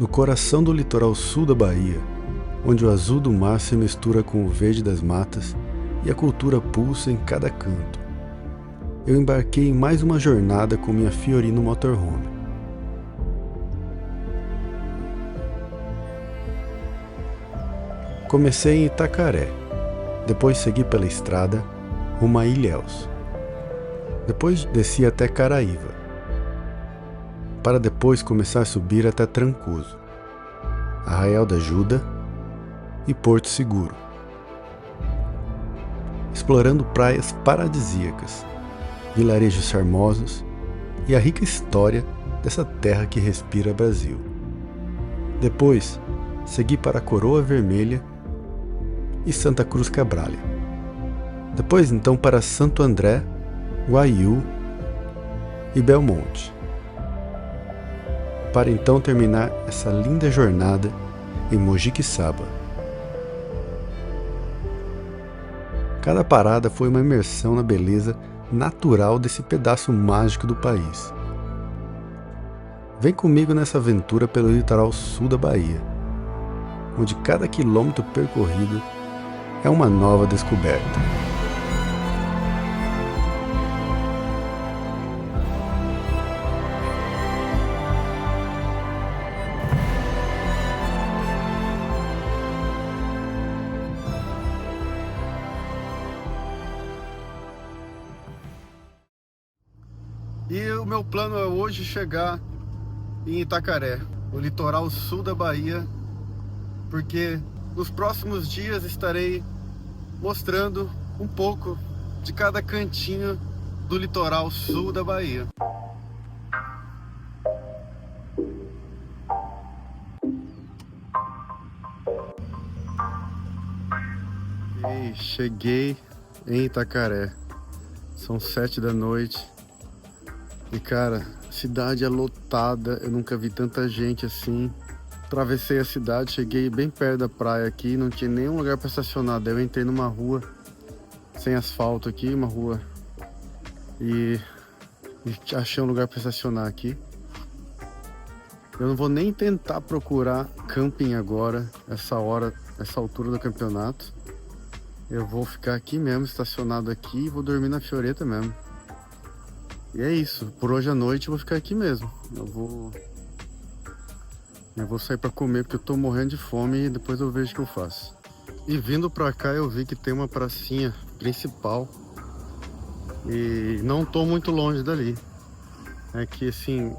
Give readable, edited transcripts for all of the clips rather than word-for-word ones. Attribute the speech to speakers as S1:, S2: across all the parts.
S1: no coração do litoral sul da Bahia, onde o azul do mar se mistura com o verde das matas e a cultura pulsa em cada canto. Eu embarquei em mais uma jornada com minha Fiorino Motorhome. Comecei em Itacaré, depois segui pela estrada rumo a Ilhéus. Depois desci até Caraíva, para depois começar a subir até Trancoso, Arraial da Ajuda e Porto Seguro, explorando praias paradisíacas, vilarejos charmosos e a rica história dessa terra que respira Brasil. Depois, segui para a Coroa Vermelha e Santa Cruz Cabrália. Depois, então, para Santo André, Guaiú e Belmonte, para então terminar essa linda jornada em Mogi Quixaba. Cada parada foi uma imersão na beleza natural desse pedaço mágico do país. Vem comigo nessa aventura pelo litoral sul da Bahia, onde cada quilômetro percorrido é uma nova descoberta. E o meu plano é hoje chegar em Itacaré, no litoral sul da Bahia, porque nos próximos dias estarei mostrando um pouco de cada cantinho do litoral sul da Bahia. E cheguei em Itacaré, são 7 da noite. E cara, a cidade é lotada, eu nunca vi tanta gente assim. Atravessei a cidade, cheguei bem perto da praia aqui, não tinha nenhum lugar para estacionar. Daí eu entrei numa rua sem asfalto aqui, uma rua, e achei um lugar para estacionar aqui. Eu não vou nem tentar procurar camping agora, essa altura do campeonato. Eu vou ficar aqui mesmo, estacionado aqui, e vou dormir na Fioreta mesmo. E é isso, por hoje à noite eu vou ficar aqui mesmo. Eu vou sair pra comer porque eu tô morrendo de fome e depois eu vejo o que eu faço. E vindo pra cá eu vi que tem uma pracinha principal e não tô muito longe dali. É que assim,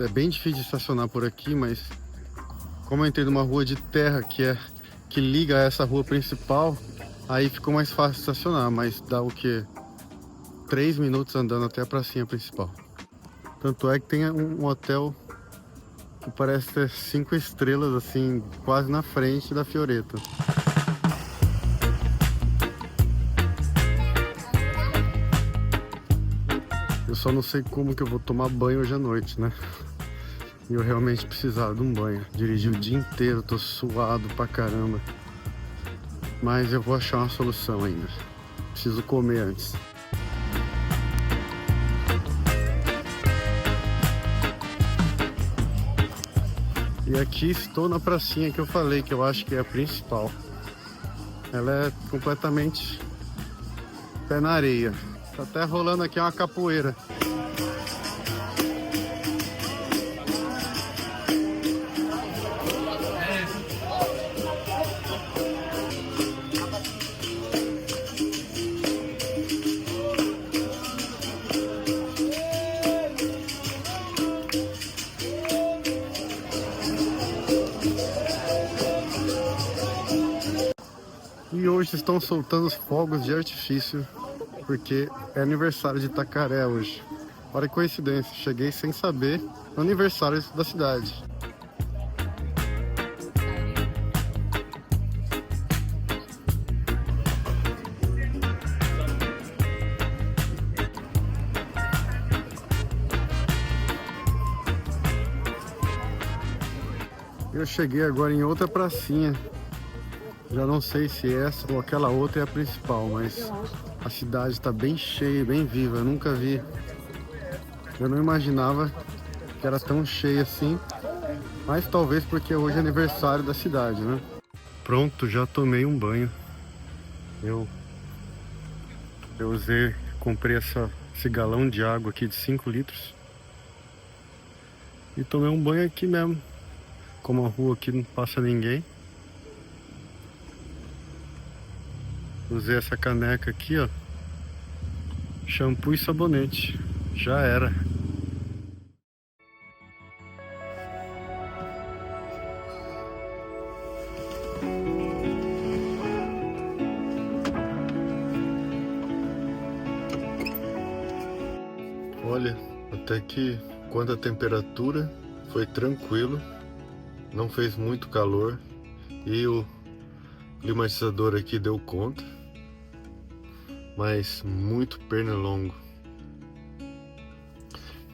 S1: é bem difícil de estacionar por aqui, mas como eu entrei numa rua de terra que liga a essa rua principal, aí ficou mais fácil de estacionar, mas dá o quê? 3 minutos andando até a pracinha principal. Tanto é que tem um hotel que parece ter 5 estrelas, assim, quase na frente da Fioreta. Eu só não sei como que eu vou tomar banho hoje à noite, né? E eu realmente precisava de um banho. Dirigi o dia inteiro, tô suado pra caramba. Mas eu vou achar uma solução ainda. Preciso comer antes. E aqui estou na pracinha que eu falei, que eu acho que é a principal. Ela é completamente pé na areia. Tá até rolando aqui uma capoeira. E hoje estão soltando os fogos de artifício, porque é aniversário de Itacaré hoje. Olha que coincidência, cheguei sem saber o aniversário da cidade. Eu cheguei agora em outra pracinha. Já não sei se essa ou aquela outra é a principal, mas a cidade está bem cheia, bem viva. Eu nunca vi. Eu não imaginava que era tão cheia assim. Mas talvez porque hoje é aniversário da cidade, né? Pronto, já tomei um banho. Eu comprei esse galão de água aqui de 5 litros. E tomei um banho aqui mesmo. Como a rua aqui não passa ninguém. Usei essa caneca aqui, ó. Shampoo e sabonete. Já era. Olha, até que quanto à temperatura foi tranquilo, não fez muito calor e o climatizador aqui deu conta, mas muito pernilongo.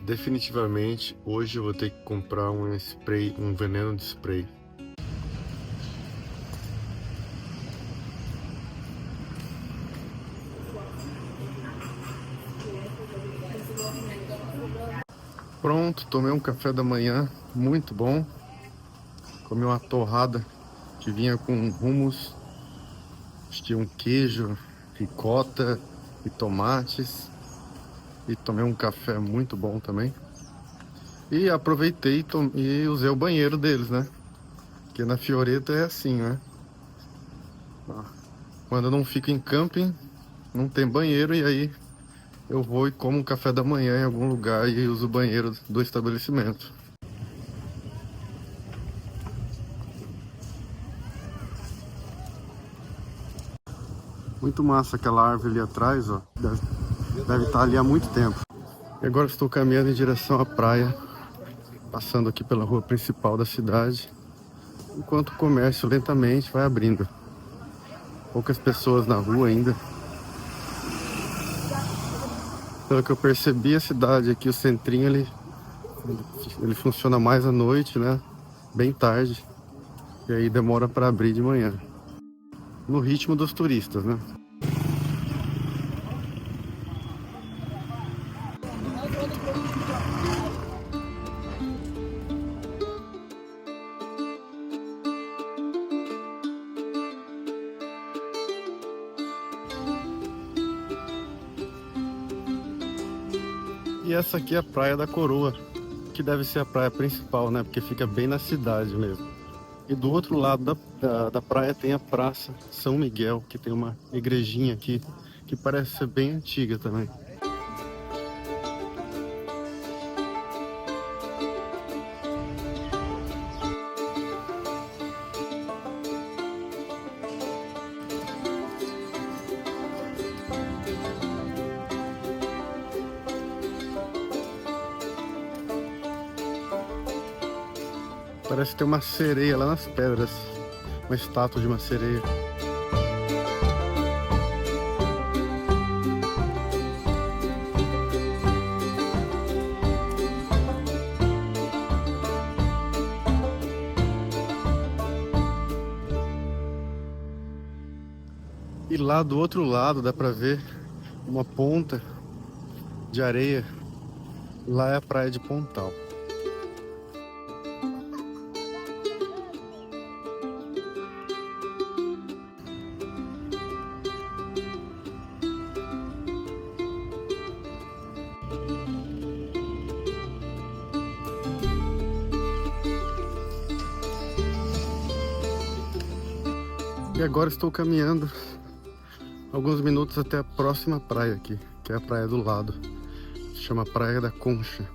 S1: Definitivamente hoje eu vou ter que comprar um spray, um veneno de spray. Pronto, tomei um café da manhã muito bom. Comi uma torrada que vinha com hummus, tinha um queijo, ricota e tomates. E tomei um café muito bom também. E aproveitei e usei o banheiro deles, né? Porque na Fioretta é assim, né? Quando eu não fico em camping, não tem banheiro, e aí eu vou e como um café da manhã em algum lugar e uso o banheiro do estabelecimento. Muito massa aquela árvore ali atrás, ó. Deve estar ali há muito tempo. E agora estou caminhando em direção à praia, passando aqui pela rua principal da cidade, enquanto o comércio lentamente vai abrindo. Poucas pessoas na rua ainda. Pelo que eu percebi, a cidade aqui, o centrinho, ele funciona mais à noite, né? Bem tarde. E aí demora para abrir de manhã. No ritmo dos turistas, né? E essa aqui é a Praia da Coroa, que deve ser a praia principal, né? Porque fica bem na cidade mesmo. E do outro lado da praia tem a Praça São Miguel, que tem uma igrejinha aqui, que parece ser bem antiga também. Parece ter uma sereia lá nas pedras, uma estátua de uma sereia. E lá do outro lado dá pra ver uma ponta de areia. Lá é a praia de Pontal. E agora estou caminhando alguns minutos até a próxima praia aqui, que é a praia do lado. Se chama Praia da Concha.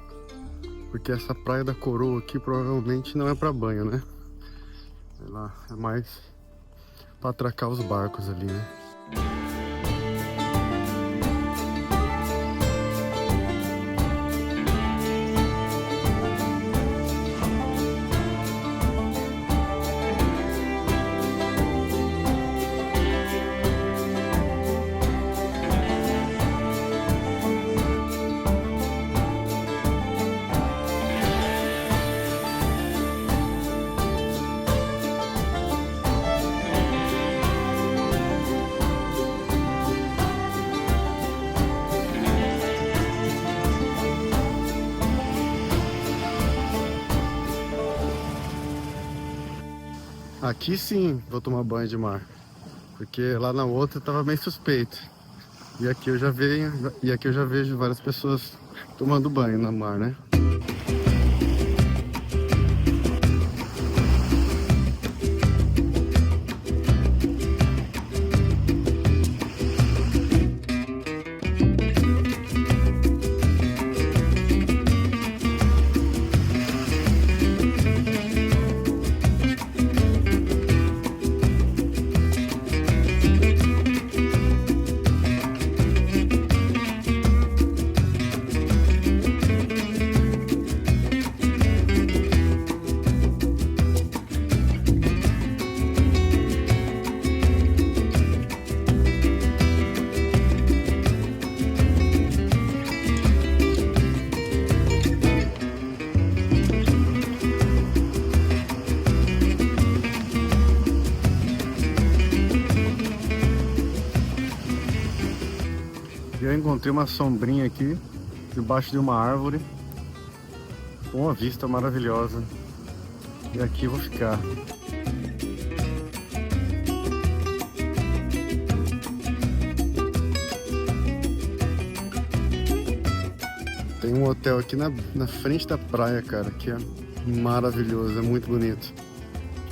S1: Porque essa Praia da Coroa aqui provavelmente não é para banho, né? Sei lá, é mais para atracar os barcos ali, né? Aqui sim vou tomar banho de mar, porque lá na outra tava bem suspeito. E aqui eu já vejo várias pessoas tomando banho no mar, né? E eu encontrei uma sombrinha aqui, debaixo de uma árvore, com uma vista maravilhosa. E aqui eu vou ficar. Tem um hotel aqui na frente da praia, cara, que é maravilhoso, é muito bonito.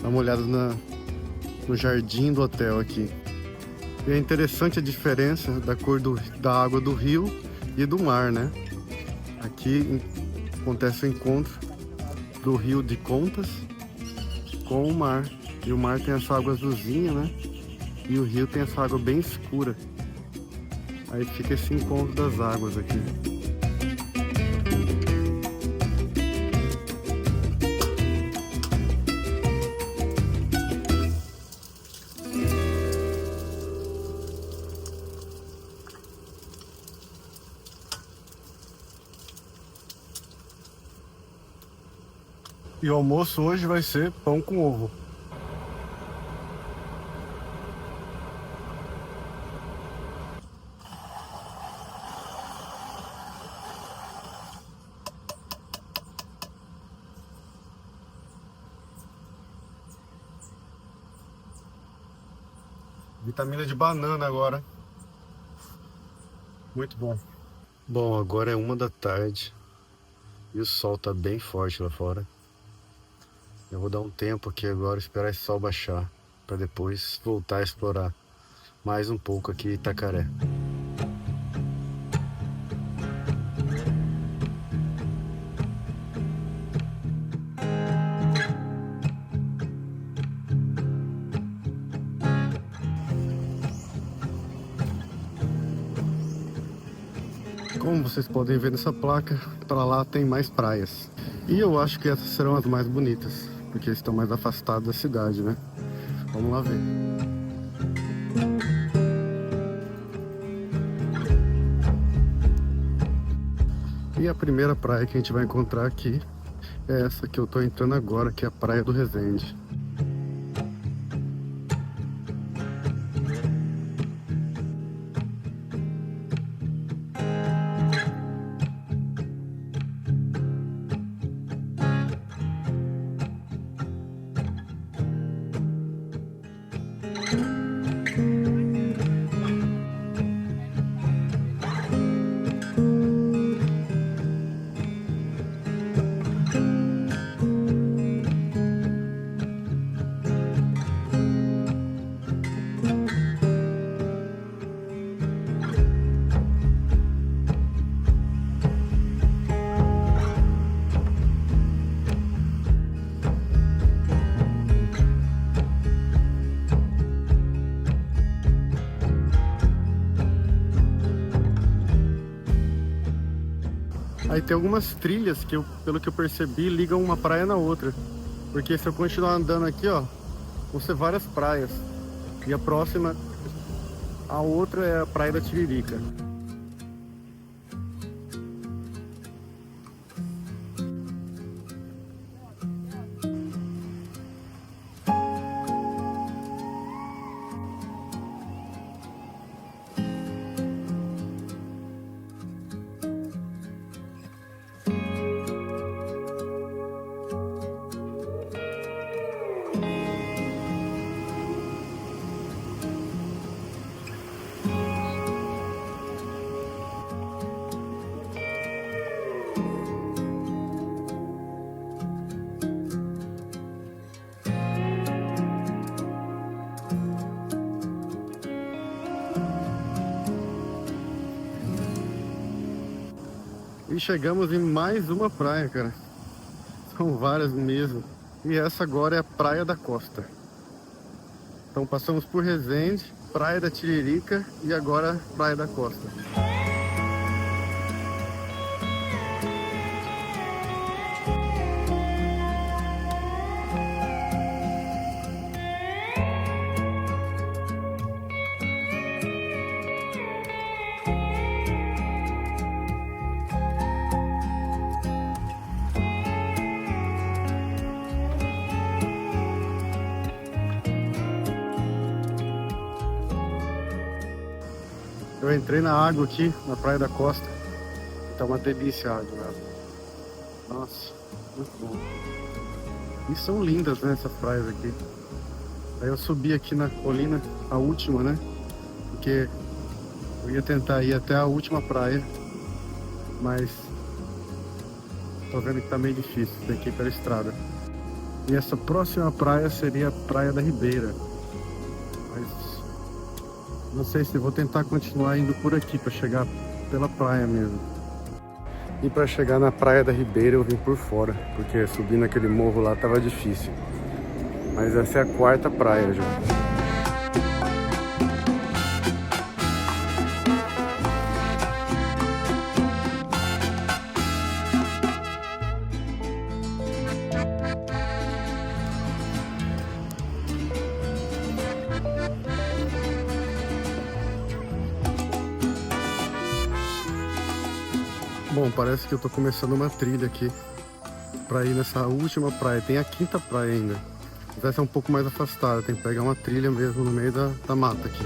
S1: Dá uma olhada no jardim do hotel aqui. E é interessante a diferença da cor da água do rio e do mar, né? Aqui acontece o encontro do rio de Contas com o mar. E o mar tem essa água azulzinha, né? E o rio tem essa água bem escura. Aí fica esse encontro das águas aqui. E o almoço hoje vai ser pão com ovo. Vitamina de banana agora. Muito bom. Bom, agora é 1 da tarde e o sol tá bem forte lá fora. Eu vou dar um tempo aqui agora, esperar esse sol baixar, para depois voltar a explorar mais um pouco aqui Itacaré. Como vocês podem ver nessa placa, para lá tem mais praias. E eu acho que essas serão as mais bonitas, porque estão mais afastadas da cidade, né? Vamos lá ver. E a primeira praia que a gente vai encontrar aqui é essa que eu tô entrando agora, que é a Praia do Resende. Aí tem algumas trilhas que, pelo que eu percebi, ligam uma praia na outra. Porque se eu continuar andando aqui, ó, vão ser várias praias. E a próxima, a outra é a Praia da Tiririca. E chegamos em mais uma praia, cara. São várias mesmo. E essa agora é a Praia da Costa. Então passamos por Resende, Praia da Tiririca e agora Praia da Costa. Eu entrei na água aqui, na Praia da Costa. Tá uma delícia a água, né? Nossa, muito bom. E são lindas, né, essas praias aqui. Aí eu subi aqui na colina, a última, né? Porque eu ia tentar ir até a última praia, mas tô vendo que tá meio difícil, tem que ir pela estrada. E essa próxima praia seria a Praia da Ribeira. Mas não sei se vou tentar continuar indo por aqui para chegar pela praia mesmo. E para chegar na Praia da Ribeira eu vim por fora, porque subir naquele morro lá tava difícil. Mas essa é a quarta praia já. Bom, parece que eu tô começando uma trilha aqui pra ir nessa última praia. Tem a quinta praia ainda. Mas essa é um pouco mais afastada, tem que pegar uma trilha mesmo no meio da mata aqui.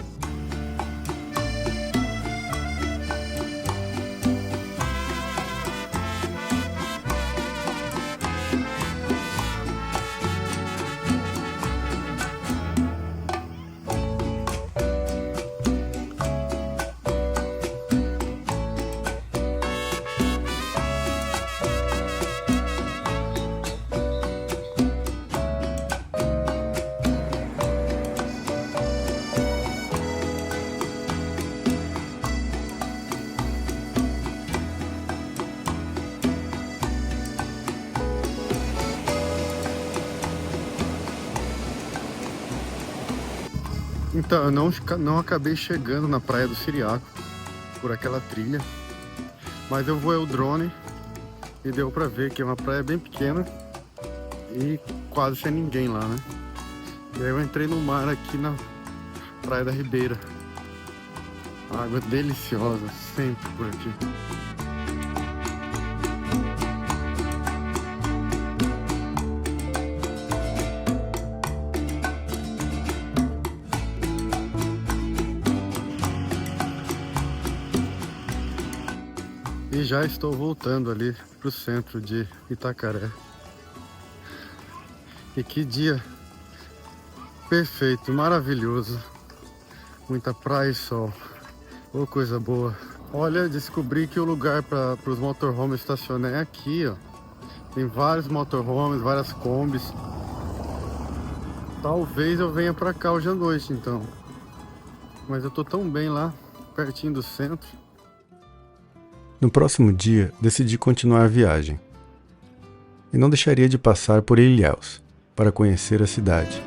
S1: Então, eu não acabei chegando na Praia do Siriaco por aquela trilha, mas eu voei o drone e deu pra ver que é uma praia bem pequena e quase sem ninguém lá, né? E aí eu entrei no mar aqui na Praia da Ribeira. Água deliciosa, sempre por aqui. E já estou voltando ali para o centro de Itacaré. E que dia perfeito, maravilhoso. Muita praia e sol. Oh, coisa boa. Olha, descobri que o lugar para os motorhomes estacionar é aqui, ó. Tem vários motorhomes, várias combis. Talvez eu venha para cá hoje à noite, então. Mas eu tô tão bem lá, pertinho do centro.
S2: No próximo dia, decidi continuar a viagem. E não deixaria de passar por Ilhéus, para conhecer a cidade.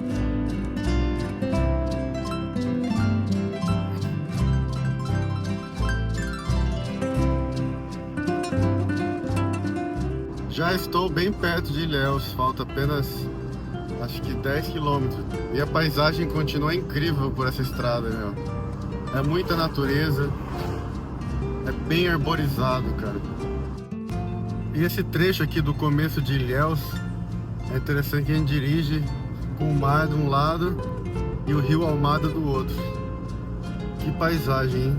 S1: Já estou bem perto de Ilhéus, falta apenas, acho que 10 quilômetros. E a paisagem continua incrível por essa estrada, meu. É muita natureza. É bem arborizado, cara. E esse trecho aqui do começo de Ilhéus é interessante que a gente dirige com o mar de um lado e o rio Almada do outro. Que paisagem, hein?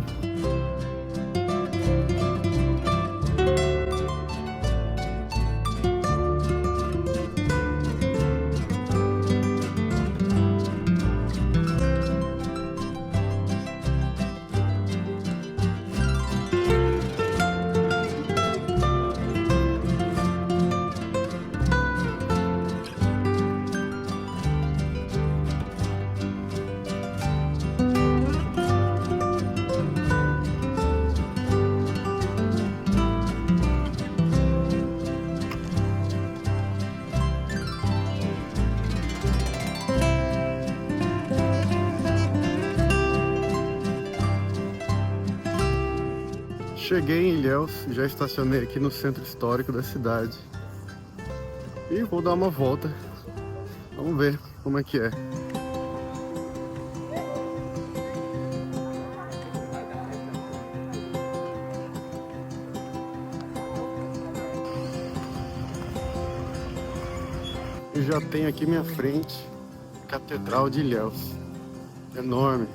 S1: Cheguei em Ilhéus, já estacionei aqui no centro histórico da cidade. E vou dar uma volta. Vamos ver como é que é. Eu já tenho aqui minha frente Catedral de Ilhéus. Enorme.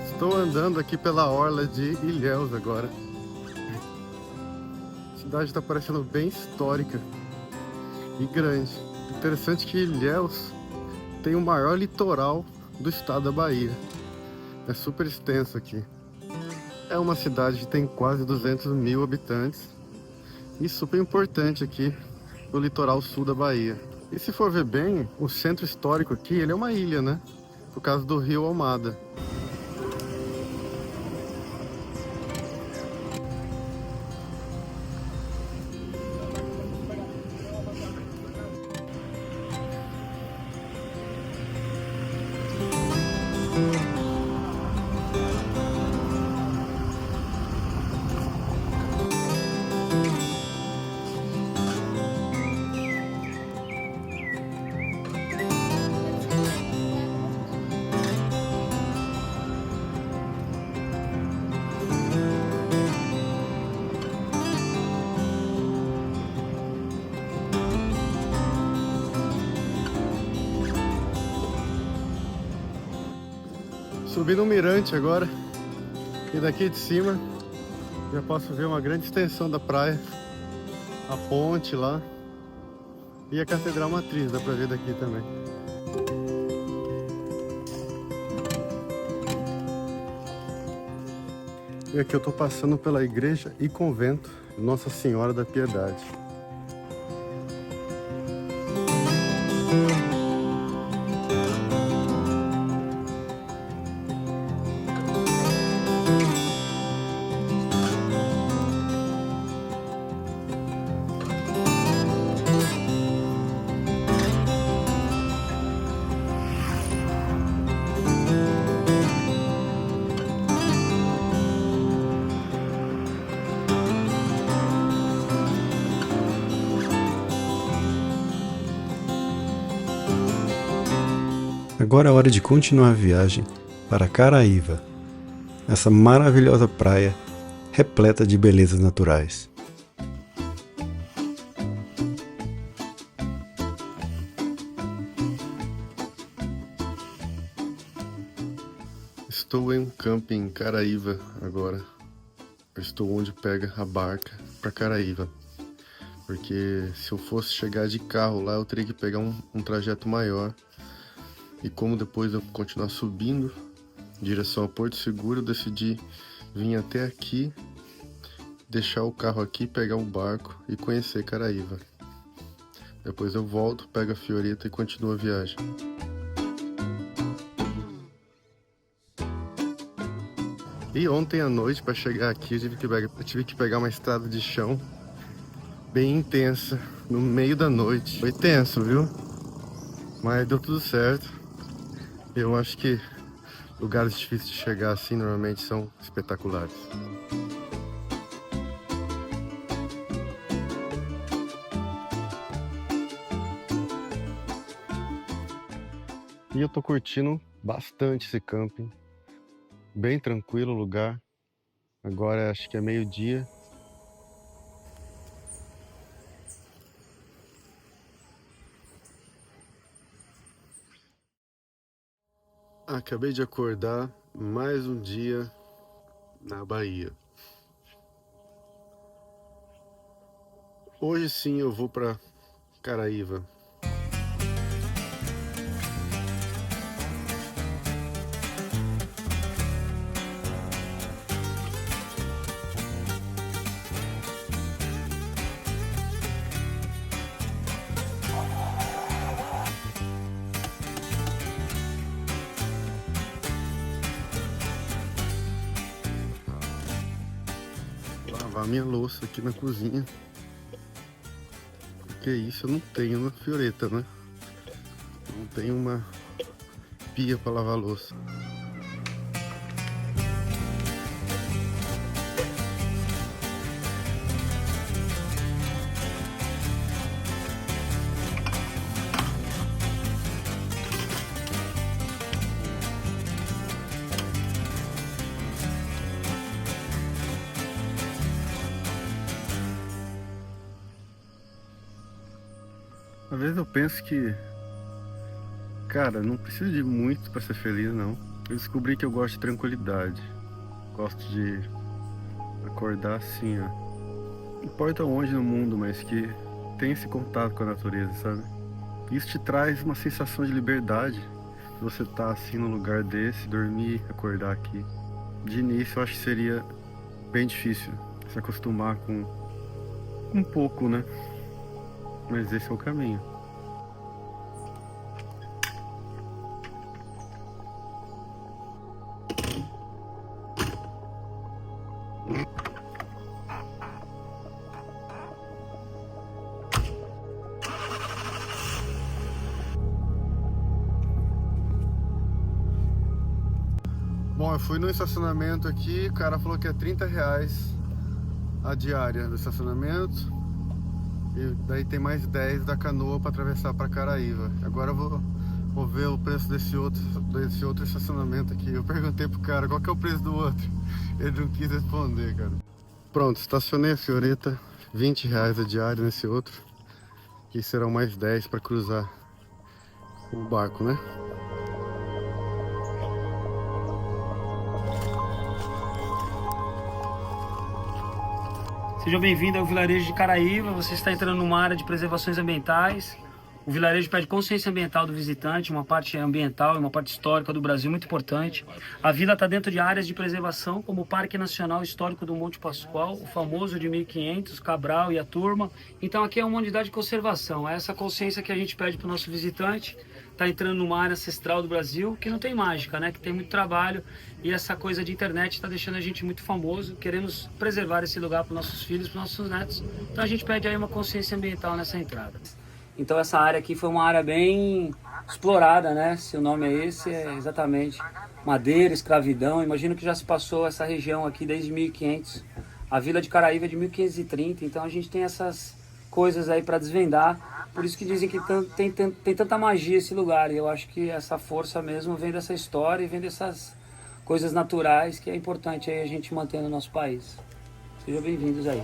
S1: Estou andando aqui pela orla de Ilhéus agora. A cidade está parecendo bem histórica e grande. Interessante que Ilhéus tem o maior litoral do estado da Bahia. É super extenso aqui. É uma cidade que tem quase 200 mil habitantes e super importante aqui no litoral sul da Bahia. E se for ver bem, o centro histórico aqui, ele é uma ilha, né? Por causa do rio Almada. Subi no mirante agora e daqui de cima já posso ver uma grande extensão da praia, a ponte lá e a Catedral Matriz, dá pra ver daqui também. E aqui eu tô passando pela igreja e convento Nossa Senhora da Piedade.
S2: Agora é hora de continuar a viagem para Caraíva, essa maravilhosa praia repleta de belezas naturais.
S1: Estou em um camping em Caraíva agora. Eu estou onde pega a barca para Caraíva. Porque se eu fosse chegar de carro lá, eu teria que pegar um trajeto maior. E como depois eu continuar subindo em direção a Porto Seguro, eu decidi vir até aqui, deixar o carro aqui, pegar um barco e conhecer Caraíva. Depois eu volto, pego a Fiorita e continuo a viagem. E ontem à noite, para chegar aqui, eu tive que pegar uma estrada de chão bem intensa, no meio da noite. Foi tenso, viu? Mas deu tudo certo. Eu acho que lugares difíceis de chegar assim normalmente são espetaculares. E eu tô curtindo bastante esse camping. Bem tranquilo o lugar. Agora acho que é meio-dia. Acabei de acordar, mais um dia na Bahia. Hoje sim eu vou para Caraíva. Lavar minha louça aqui na cozinha. Porque isso eu não tenho na Fioretta, né? Não tenho uma pia para lavar louça. Às vezes eu penso que, cara, não preciso de muito para ser feliz, não. Eu descobri que eu gosto de tranquilidade. Gosto de acordar assim, ó. Não importa onde no mundo, mas que tem esse contato com a natureza, sabe? Isso te traz uma sensação de liberdade. Você tá assim num lugar desse, dormir, acordar aqui. De início eu acho que seria bem difícil se acostumar com um pouco, né? Mas esse é o caminho. Bom, eu fui no estacionamento aqui, o cara falou que é R$30 a diária do estacionamento. E daí tem mais 10 da canoa para atravessar para Caraíva. Agora eu vou ver o preço desse outro estacionamento aqui. Eu perguntei pro cara qual que é o preço do outro. Ele não quis responder, cara. Pronto, estacionei a Fioretta, R$20 a diária nesse outro. E serão mais 10 para cruzar o barco, né?
S3: Seja bem-vindo ao vilarejo de Caraíva. Você está entrando numa área de preservações ambientais. O vilarejo pede consciência ambiental do visitante, uma parte ambiental e uma parte histórica do Brasil muito importante. A vila está dentro de áreas de preservação, como o Parque Nacional Histórico do Monte Pascoal, o famoso de 1500, Cabral e a Turma. Então aqui é uma unidade de conservação. É essa consciência que a gente pede para o nosso visitante. Está entrando numa área ancestral do Brasil, que não tem mágica, né? Que tem muito trabalho, e essa coisa de internet está deixando a gente muito famoso. Queremos preservar esse lugar para os nossos filhos, para os nossos netos. Então a gente pede aí uma consciência ambiental nessa entrada. Então essa área aqui foi uma área bem explorada, né? Se o nome é esse, é exatamente madeira, escravidão. Imagino que já se passou essa região aqui desde 1500. A vila de Caraíva é de 1530, então a gente tem essas coisas aí para desvendar. Por isso que dizem que tem tanta magia esse lugar. E eu acho que essa força mesmo vem dessa história e vem dessas coisas naturais que é importante aí a gente manter no nosso país. Sejam bem-vindos aí.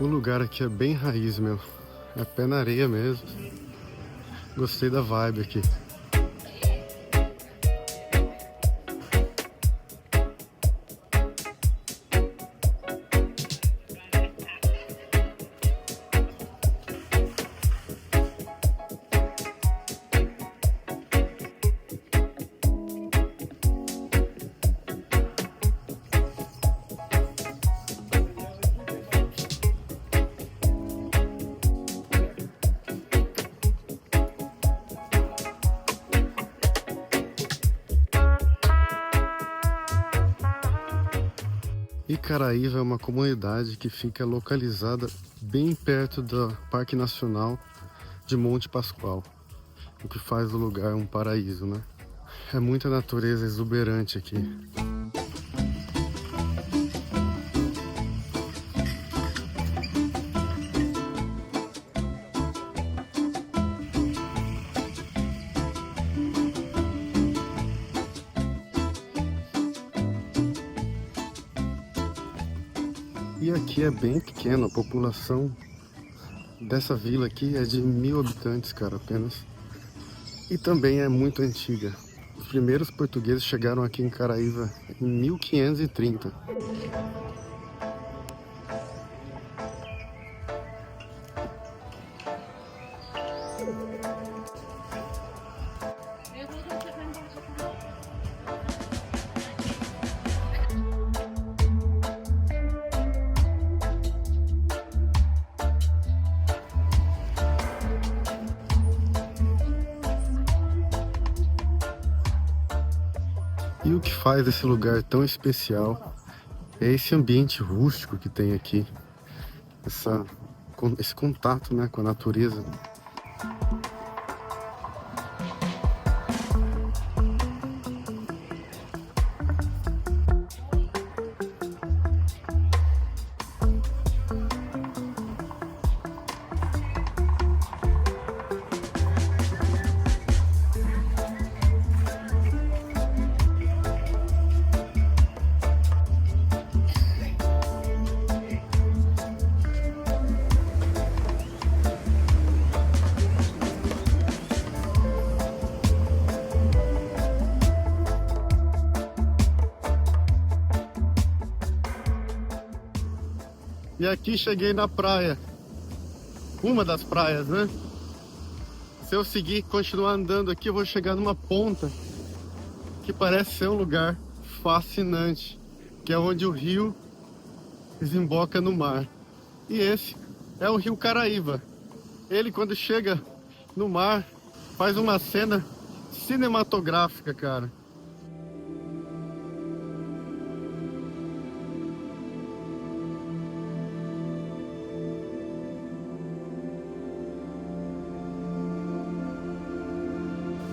S1: O lugar aqui é bem raiz, meu. É pé na areia mesmo. Gostei da vibe aqui. Icaraíva é uma comunidade que fica localizada bem perto do Parque Nacional de Monte Pascoal, o que faz do lugar um paraíso, né? É muita natureza exuberante aqui. E aqui é bem pequeno, a população dessa vila aqui é de 1000 habitantes, cara, apenas. E também é muito antiga. Os primeiros portugueses chegaram aqui em Caraíva em 1530. E o que faz esse lugar tão especial é esse ambiente rústico que tem aqui, esse contato, né, com a natureza. E aqui cheguei na praia, uma das praias, né? Se eu seguir, continuar andando aqui, eu vou chegar numa ponta que parece ser um lugar fascinante, que é onde o rio desemboca no mar. E esse é o Rio Caraíva. Ele, quando chega no mar, faz uma cena cinematográfica, cara.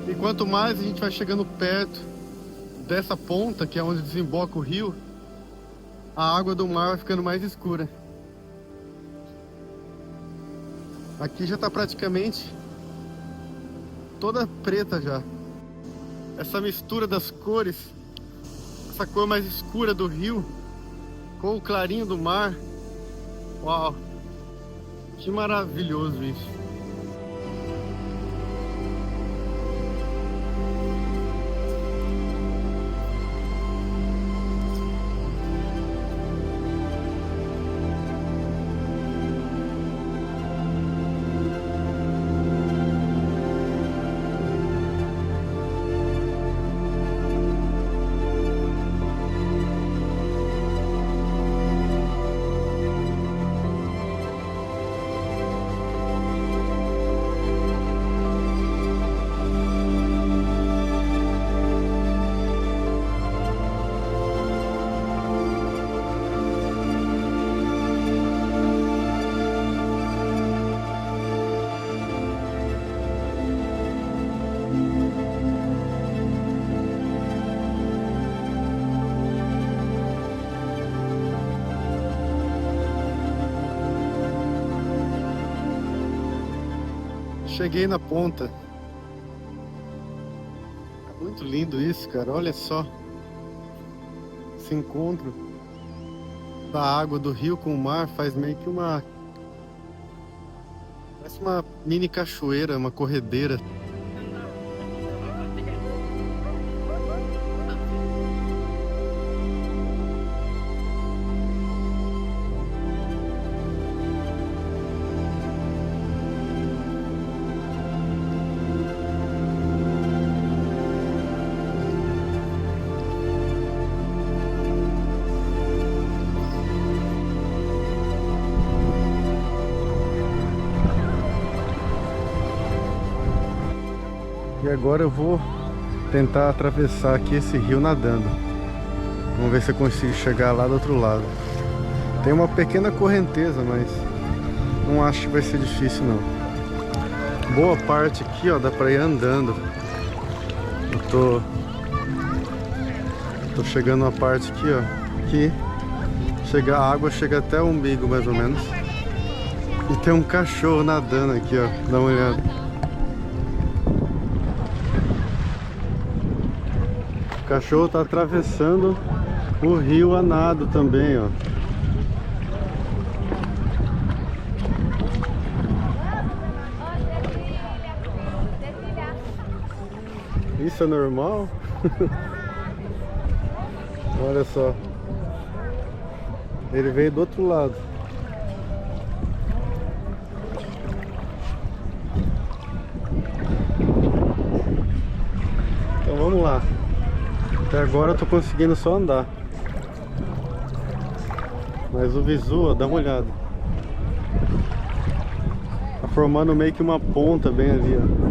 S1: E quanto mais a gente vai chegando perto dessa ponta, que é onde desemboca o rio, a água do mar vai ficando mais escura. Aqui já está praticamente toda preta já. Essa mistura das cores, essa cor mais escura do rio com o clarinho do mar. Uau! Que maravilhoso isso! Cheguei na ponta. Muito lindo isso, cara. Olha só. Esse encontro da água do rio com o mar faz meio que parece uma mini cachoeira, uma corredeira. E agora eu vou tentar atravessar aqui esse rio nadando. Vamos ver se eu consigo chegar lá do outro lado. Tem uma pequena correnteza, mas não acho que vai ser difícil não. Boa parte aqui, ó, dá pra ir andando. Eu tô chegando uma parte aqui, ó, que a água chega até o umbigo, mais ou menos. E tem um cachorro nadando aqui, ó, dá uma olhada. O cachorro tá atravessando o rio a nado também, ó. Isso é normal? Olha só. Ele veio do outro lado. Então vamos lá. Até agora eu tô conseguindo só andar. Mas o visu, ó, dá uma olhada. Tá formando meio que uma ponta bem ali, ó.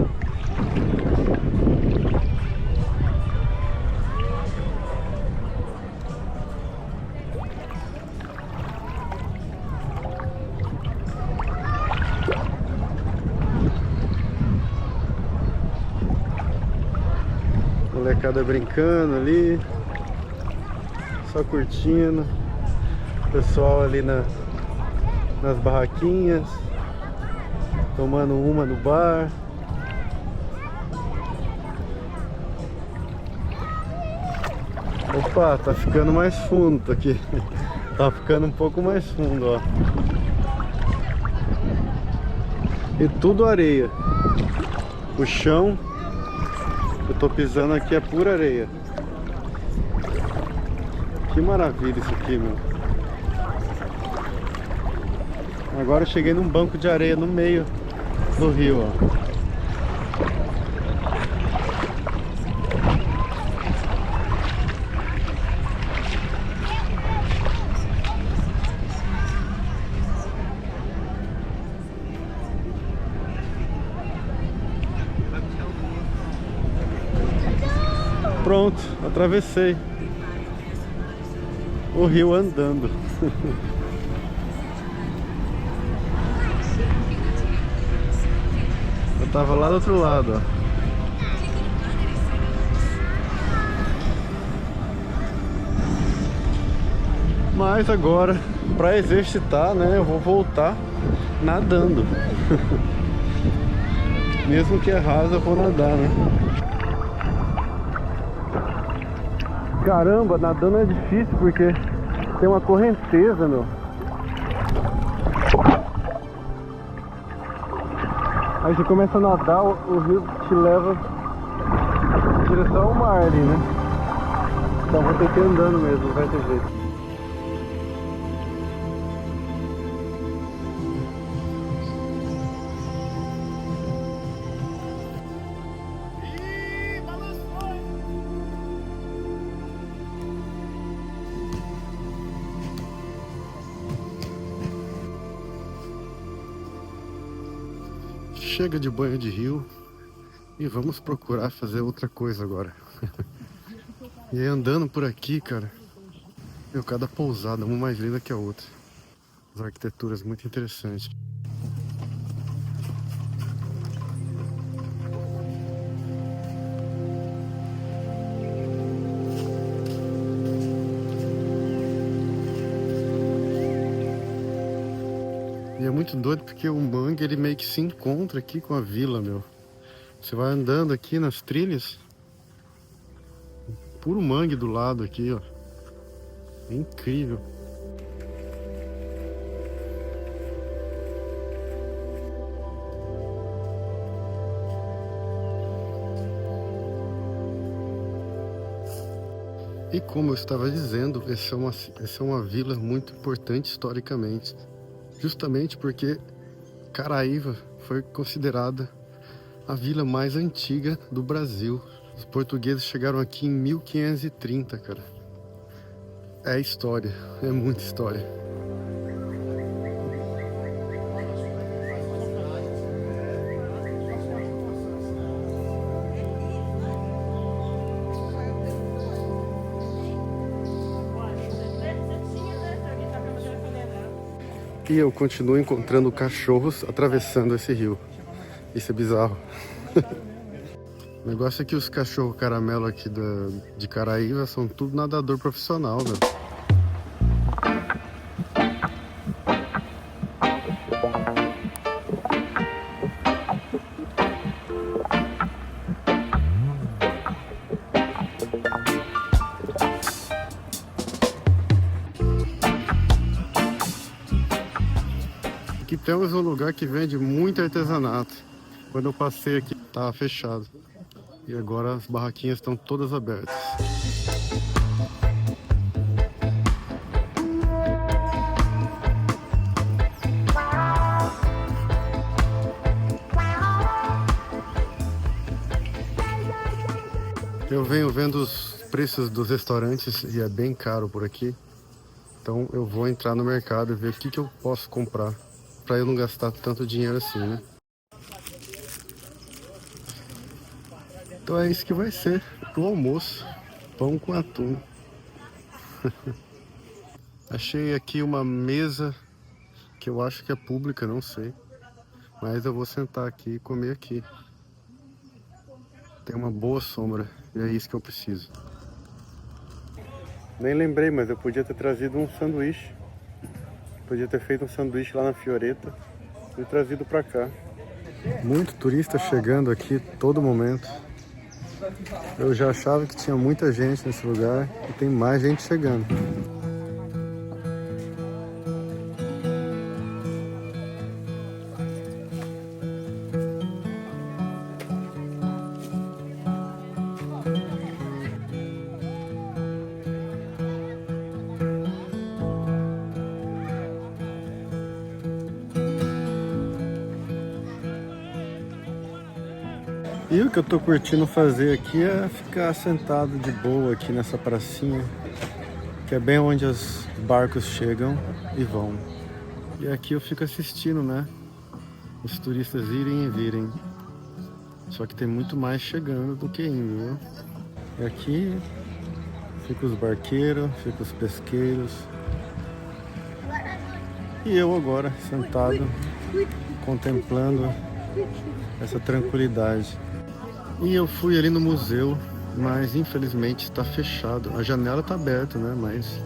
S1: Molecada brincando ali, só curtindo. Pessoal ali nas barraquinhas, tomando uma no bar. Opa, tá ficando mais fundo aqui. Tá ficando um pouco mais fundo, ó. E tudo areia. O chão eu tô pisando aqui é pura areia. Que maravilha isso aqui, meu. Agora eu cheguei num banco de areia no meio do rio, ó. Pronto, atravessei o rio andando. Eu tava lá do outro lado, ó. Mas agora, para exercitar, né, eu vou voltar nadando. Mesmo que é raso, eu vou nadar, né? Caramba, nadando é difícil porque tem uma correnteza, meu. Aí você começa a nadar, o rio te leva em direção ao mar ali, né? Então vou ter que ir andando mesmo, não vai ter jeito. Chega de banho de rio e vamos procurar fazer outra coisa agora. E aí andando por aqui, cara, meu, cada pousada, uma mais linda que a outra. As arquiteturas muito interessantes. E é muito doido porque o mangue ele meio que se encontra aqui com a vila, meu. Você vai andando aqui nas trilhas, puro mangue do lado aqui, ó. É incrível. E como eu estava dizendo, essa é uma vila muito importante historicamente. Justamente porque Caraíva foi considerada a vila mais antiga do Brasil. Os portugueses chegaram aqui em 1530, cara. É história, é muita história. E eu continuo encontrando cachorros atravessando esse rio. Isso é bizarro. O negócio é que os cachorros caramelo aqui de Caraíva são tudo nadador profissional, velho. Aqui temos um lugar que vende muito artesanato. Quando eu passei aqui, estava fechado. E agora as barraquinhas estão todas abertas. Eu venho vendo os preços dos restaurantes e é bem caro por aqui. Então eu vou entrar no mercado e ver o que eu posso comprar para eu não gastar tanto dinheiro assim, né? Então é isso que vai ser pro almoço. Pão com atum. Achei aqui uma mesa que eu acho que é pública, não sei. Mas eu vou sentar aqui e comer aqui. Tem uma boa sombra e é isso que eu preciso. Nem lembrei, mas eu podia ter trazido um sanduíche. Podia ter feito um sanduíche lá na Fioretta e trazido pra cá. Muito turista chegando aqui todo momento. Eu já achava que tinha muita gente nesse lugar e tem mais gente chegando. E o que eu tô curtindo fazer aqui é ficar sentado de boa aqui nessa pracinha, que é bem onde os barcos chegam e vão. E aqui eu fico assistindo, né? Os turistas irem e virem. Só que tem muito mais chegando do que indo, viu? E aqui fica os barqueiros, fica os pesqueiros. E eu agora sentado, contemplando essa tranquilidade. E eu fui ali no museu, mas infelizmente está fechado. A janela está aberta, né? Mas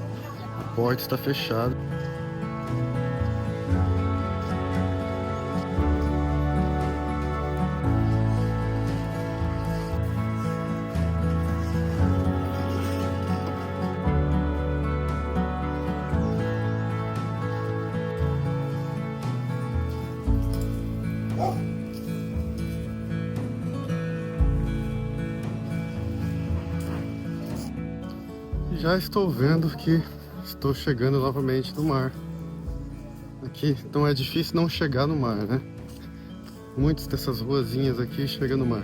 S1: a porta está fechada. Já estou vendo que estou chegando novamente no mar. Aqui não é difícil não chegar no mar, né? Muitas dessas ruazinhas aqui chegam no mar.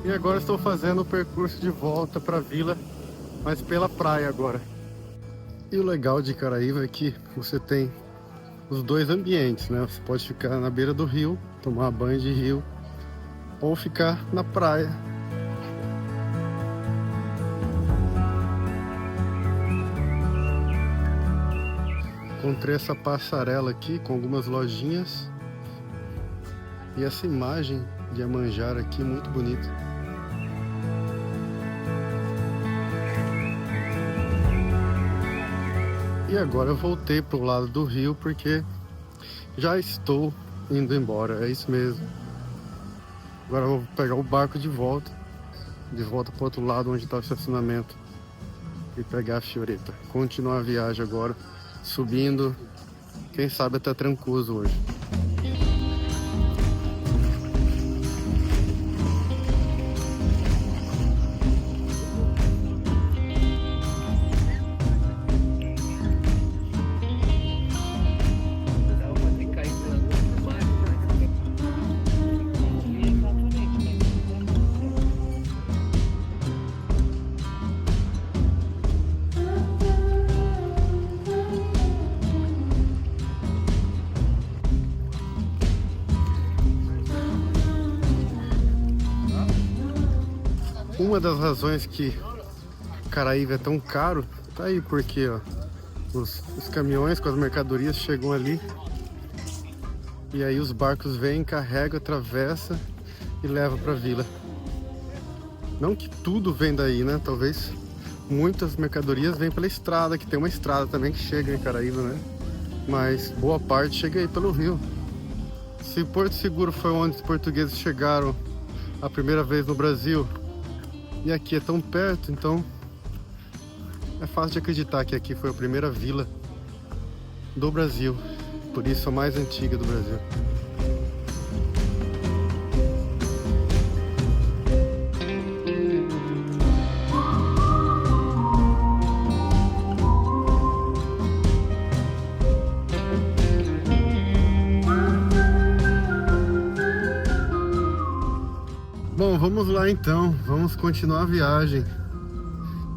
S1: E agora estou fazendo o percurso de volta para a vila, mas pela praia agora. E o legal de Caraíva é que você tem os dois ambientes, né? Você pode ficar na beira do rio, tomar banho de rio, ou ficar na praia. Encontrei essa passarela aqui com algumas lojinhas. E essa imagem de Iemanjara aqui, muito bonita. E agora eu voltei pro lado do rio porque já estou indo embora, é isso mesmo. Agora eu vou pegar o barco de volta pro outro lado onde está o estacionamento e pegar a Fioretta. Continuar a viagem agora, subindo, quem sabe até Trancoso hoje. Uma das razões que Caraíva é tão caro, tá aí, porque ó, os caminhões com as mercadorias chegam ali e aí os barcos vêm, carregam, atravessam e levam para a vila. Não que tudo vem daí, né? Talvez muitas mercadorias vêm pela estrada, que tem uma estrada também que chega em Caraíva, né? Mas boa parte chega aí pelo rio. Se Porto Seguro foi onde os portugueses chegaram a primeira vez no Brasil e aqui é tão perto, então é fácil de acreditar que aqui foi a primeira vila do Brasil, por isso a mais antiga do Brasil. Bom, vamos lá então, vamos continuar a viagem.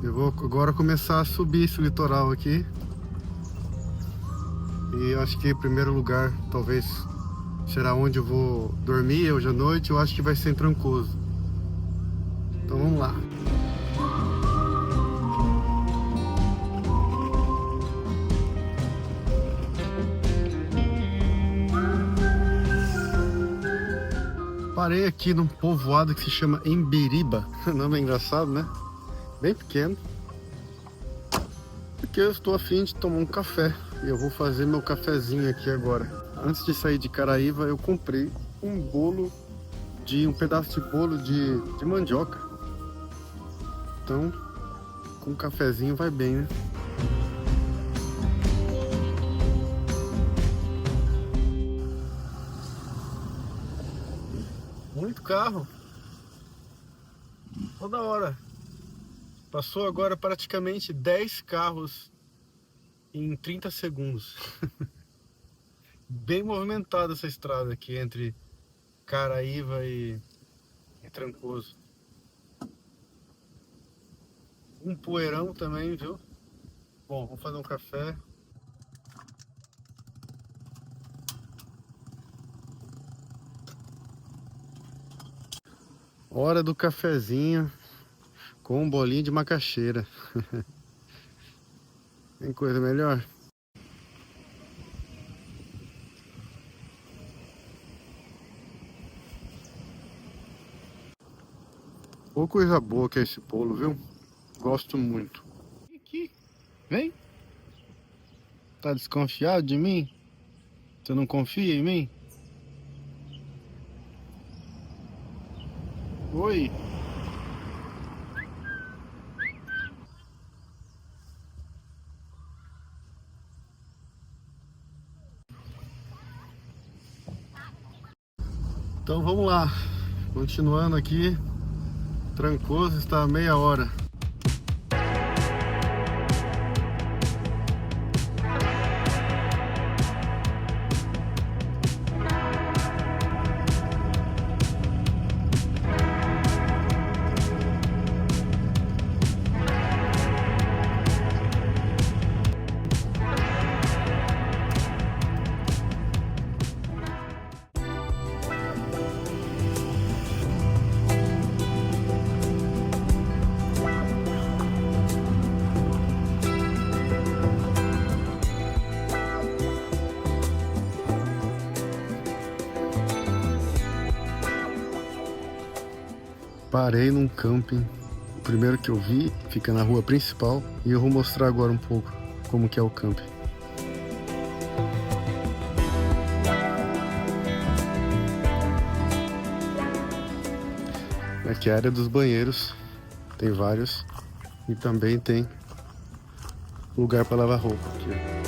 S1: Eu vou agora começar a subir esse litoral aqui. E acho que em primeiro lugar, talvez será onde eu vou dormir hoje à noite. Eu acho que vai ser em Trancoso. Então vamos lá. Parei aqui num povoado que se chama Embiriba. O nome é engraçado, né? Bem pequeno. Porque eu estou a fim de tomar um café. E eu vou fazer meu cafezinho aqui agora. Antes de sair de Caraíva, eu comprei um pedaço de bolo de mandioca. Então, com um cafezinho vai bem, né? Muito carro. Toda hora. Passou agora praticamente 10 carros em 30 segundos. Bem movimentada essa estrada aqui entre Caraíva e Trancoso. Um poeirão também, viu? Bom, vamos fazer um café. Hora do cafezinho com um bolinho de macaxeira. Tem coisa melhor? Pô, coisa boa que é esse bolo, viu? Gosto muito. Aqui, vem. Tá desconfiado de mim? Você não confia em mim? Oi. Então vamos lá, continuando aqui, Trancoso está a meia hora. Parei num camping, o primeiro que eu vi, fica na rua principal, e eu vou mostrar agora um pouco como que é o camping. Aqui é a área dos banheiros, tem vários, e também tem lugar para lavar roupa aqui.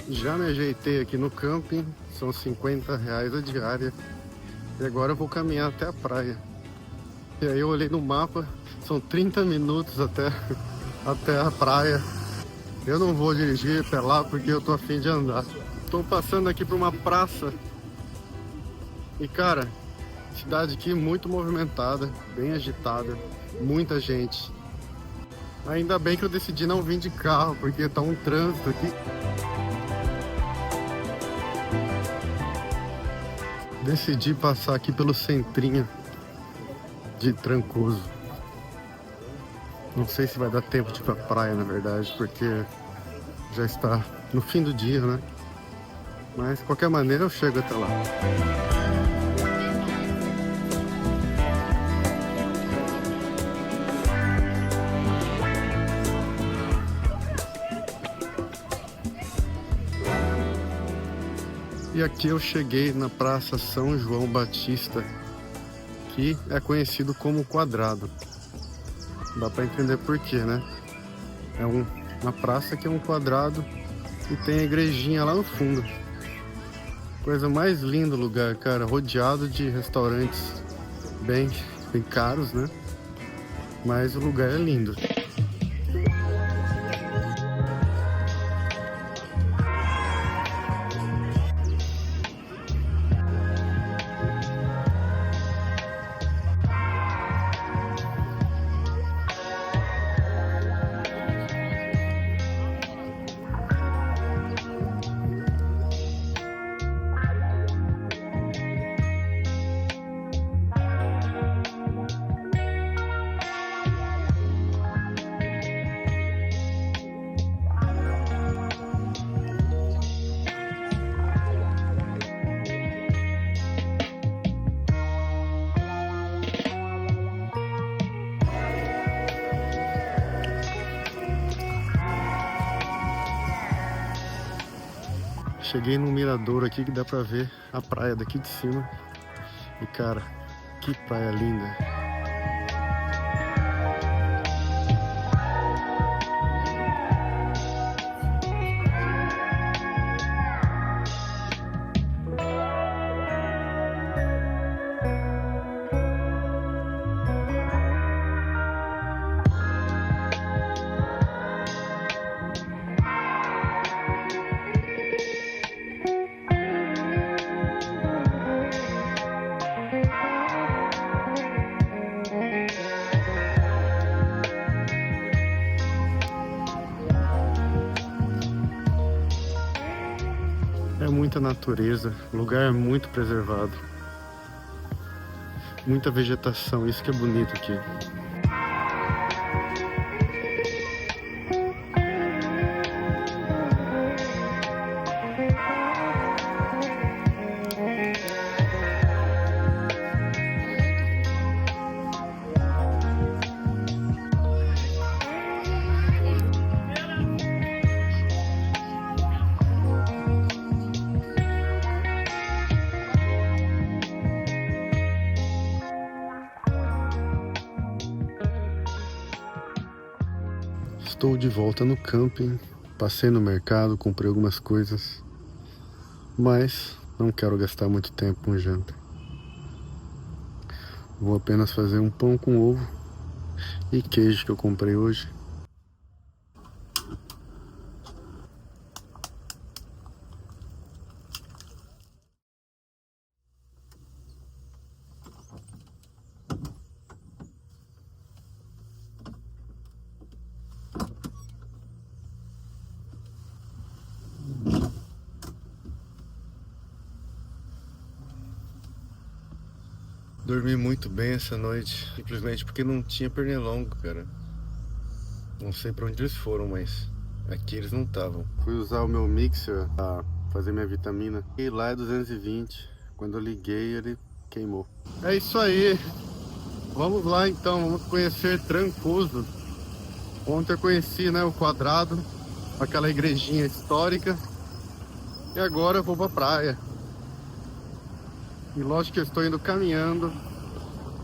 S1: Já me ajeitei aqui no camping, são R$50 a diária. E agora eu vou caminhar até a praia. E aí eu olhei no mapa, são 30 minutos até a praia. Eu não vou dirigir até lá porque eu tô a fim de andar. Tô passando aqui por uma praça. E cara, cidade aqui muito movimentada, bem agitada, muita gente. Ainda bem que eu decidi não vir de carro, porque tá um trânsito aqui. Decidi passar aqui pelo centrinho de Trancoso. Não sei se vai dar tempo de ir pra praia, na verdade, porque já está no fim do dia, né? Mas, de qualquer maneira, eu chego até lá. E aqui eu cheguei na Praça São João Batista, que é conhecido como Quadrado. Dá pra entender por quê, né? É uma praça que é um quadrado e tem a igrejinha lá no fundo. Coisa mais linda o lugar, cara. Rodeado de restaurantes bem caros, né? Mas o lugar é lindo. Cheguei no mirador aqui que dá pra ver a praia daqui de cima. E cara, que praia linda. É muita natureza, o lugar é muito preservado. Muita vegetação, isso que é bonito aqui. Estou de volta no camping, passei no mercado, comprei algumas coisas, mas não quero gastar muito tempo com janta. Vou apenas fazer um pão com ovo e queijo que eu comprei hoje. Dormi muito bem essa noite, simplesmente porque não tinha pernilongo, cara. Não sei pra onde eles foram, mas aqui eles não estavam. Fui usar o meu mixer pra fazer minha vitamina e lá é 220. Quando eu liguei ele queimou. É isso aí. Vamos lá então, vamos conhecer Trancoso. Ontem eu conheci, né, o Quadrado, aquela igrejinha histórica. E agora eu vou pra praia. E lógico que eu estou indo caminhando,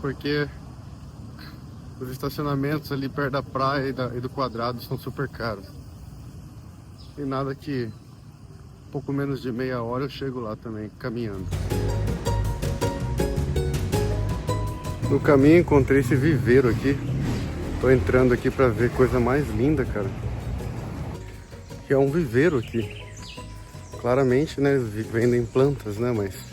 S1: porque os estacionamentos ali perto da praia e do Quadrado são super caros. E nada que pouco menos de meia hora eu chego lá também, caminhando. No caminho encontrei esse viveiro aqui. Tô entrando aqui pra ver coisa mais linda, cara. Que é um viveiro aqui. Claramente, né, eles vendem plantas, né, mas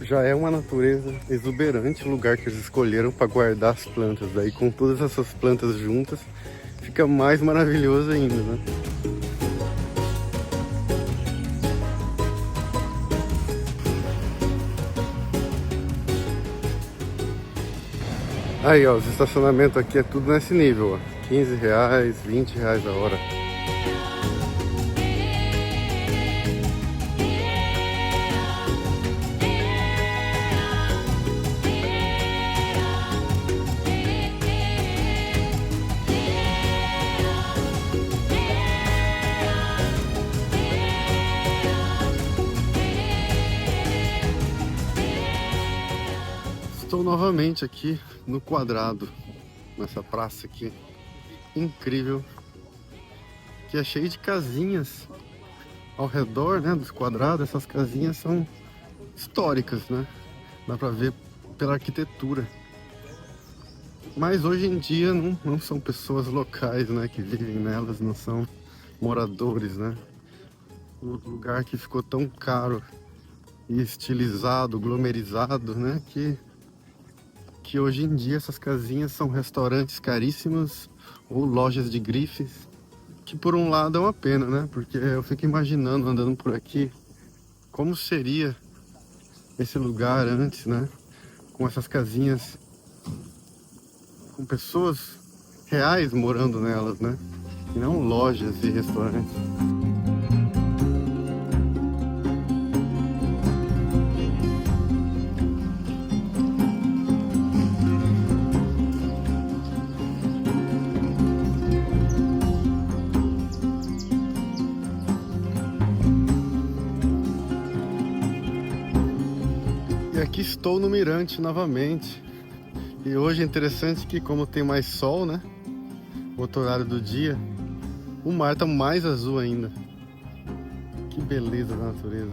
S1: já é uma natureza exuberante o lugar que eles escolheram para guardar as plantas. Daí com todas essas plantas juntas, fica mais maravilhoso ainda, né? Aí, ó, os estacionamentos aqui é tudo nesse nível, ó. 15 reais, 20 reais a hora. Estou novamente aqui no Quadrado, nessa praça aqui incrível, que é cheio de casinhas ao redor, né, dos quadrados. Essas casinhas são históricas, né? Dá pra ver pela arquitetura. Mas hoje em dia não são pessoas locais, né, que vivem nelas, não são moradores, né? Um lugar que ficou tão caro e estilizado, glomerizado, né, que hoje em dia essas casinhas são restaurantes caríssimos ou lojas de grifes, que por um lado é uma pena, né? Porque eu fico imaginando, andando por aqui, como seria esse lugar antes, né? Com essas casinhas, com pessoas reais morando nelas, né? E não lojas e restaurantes. E aqui estou no Mirante novamente. E hoje é interessante que, como tem mais sol, né? Outro horário do dia, o mar tá mais azul ainda. Que beleza da natureza.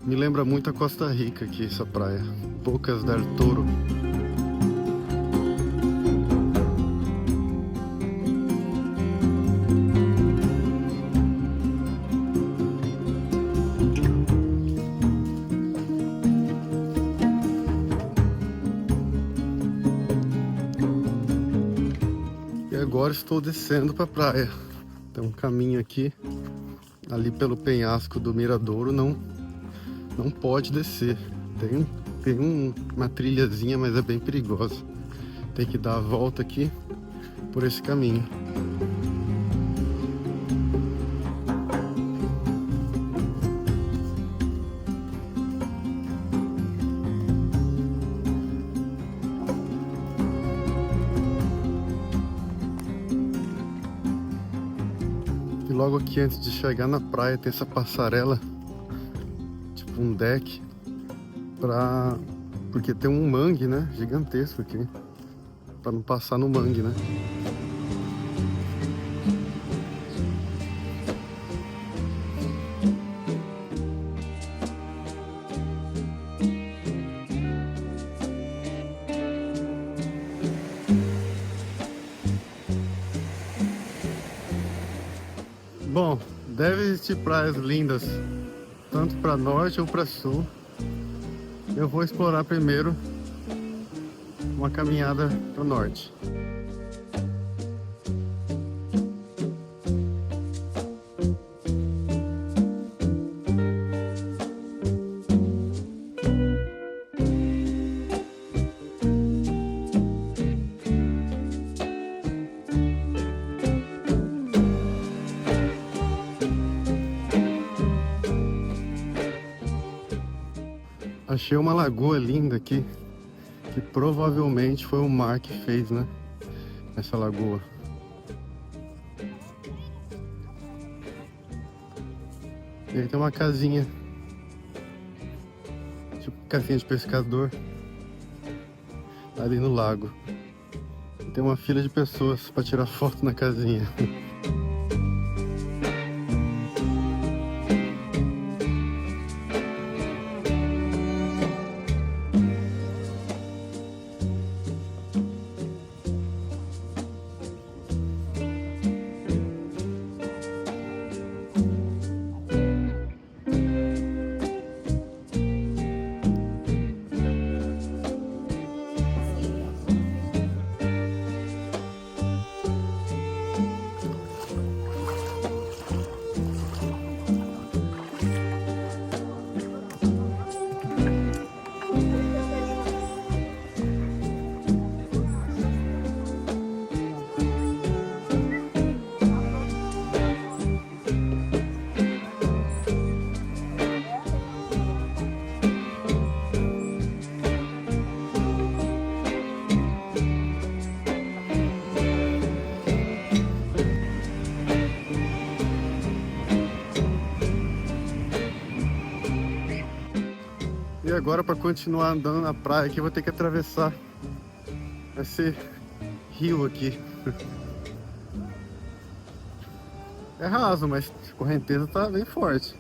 S1: Me lembra muito a Costa Rica aqui, essa praia. Bocas del Toro. E agora estou descendo para a praia. Tem um caminho aqui, ali pelo penhasco do Miradouro, não pode descer. Tem uma trilhazinha, mas é bem perigosa. Tem que dar a volta aqui por esse caminho. E logo aqui, antes de chegar na praia, tem essa passarela, tipo um deck, porque tem um mangue, né, gigantesco aqui, para não passar no mangue, né. Bom, deve existir praias lindas, tanto para norte ou para sul. Eu vou explorar primeiro uma caminhada para o norte. Achei uma lagoa linda aqui, que provavelmente foi o mar que fez, né? Essa lagoa. E aí tem uma casinha, tipo casinha de pescador, ali no lago. E tem uma fila de pessoas para tirar foto na casinha. agora, para continuar andando na praia aqui, eu vou ter que atravessar esse rio aqui. É raso, mas a correnteza tá bem forte.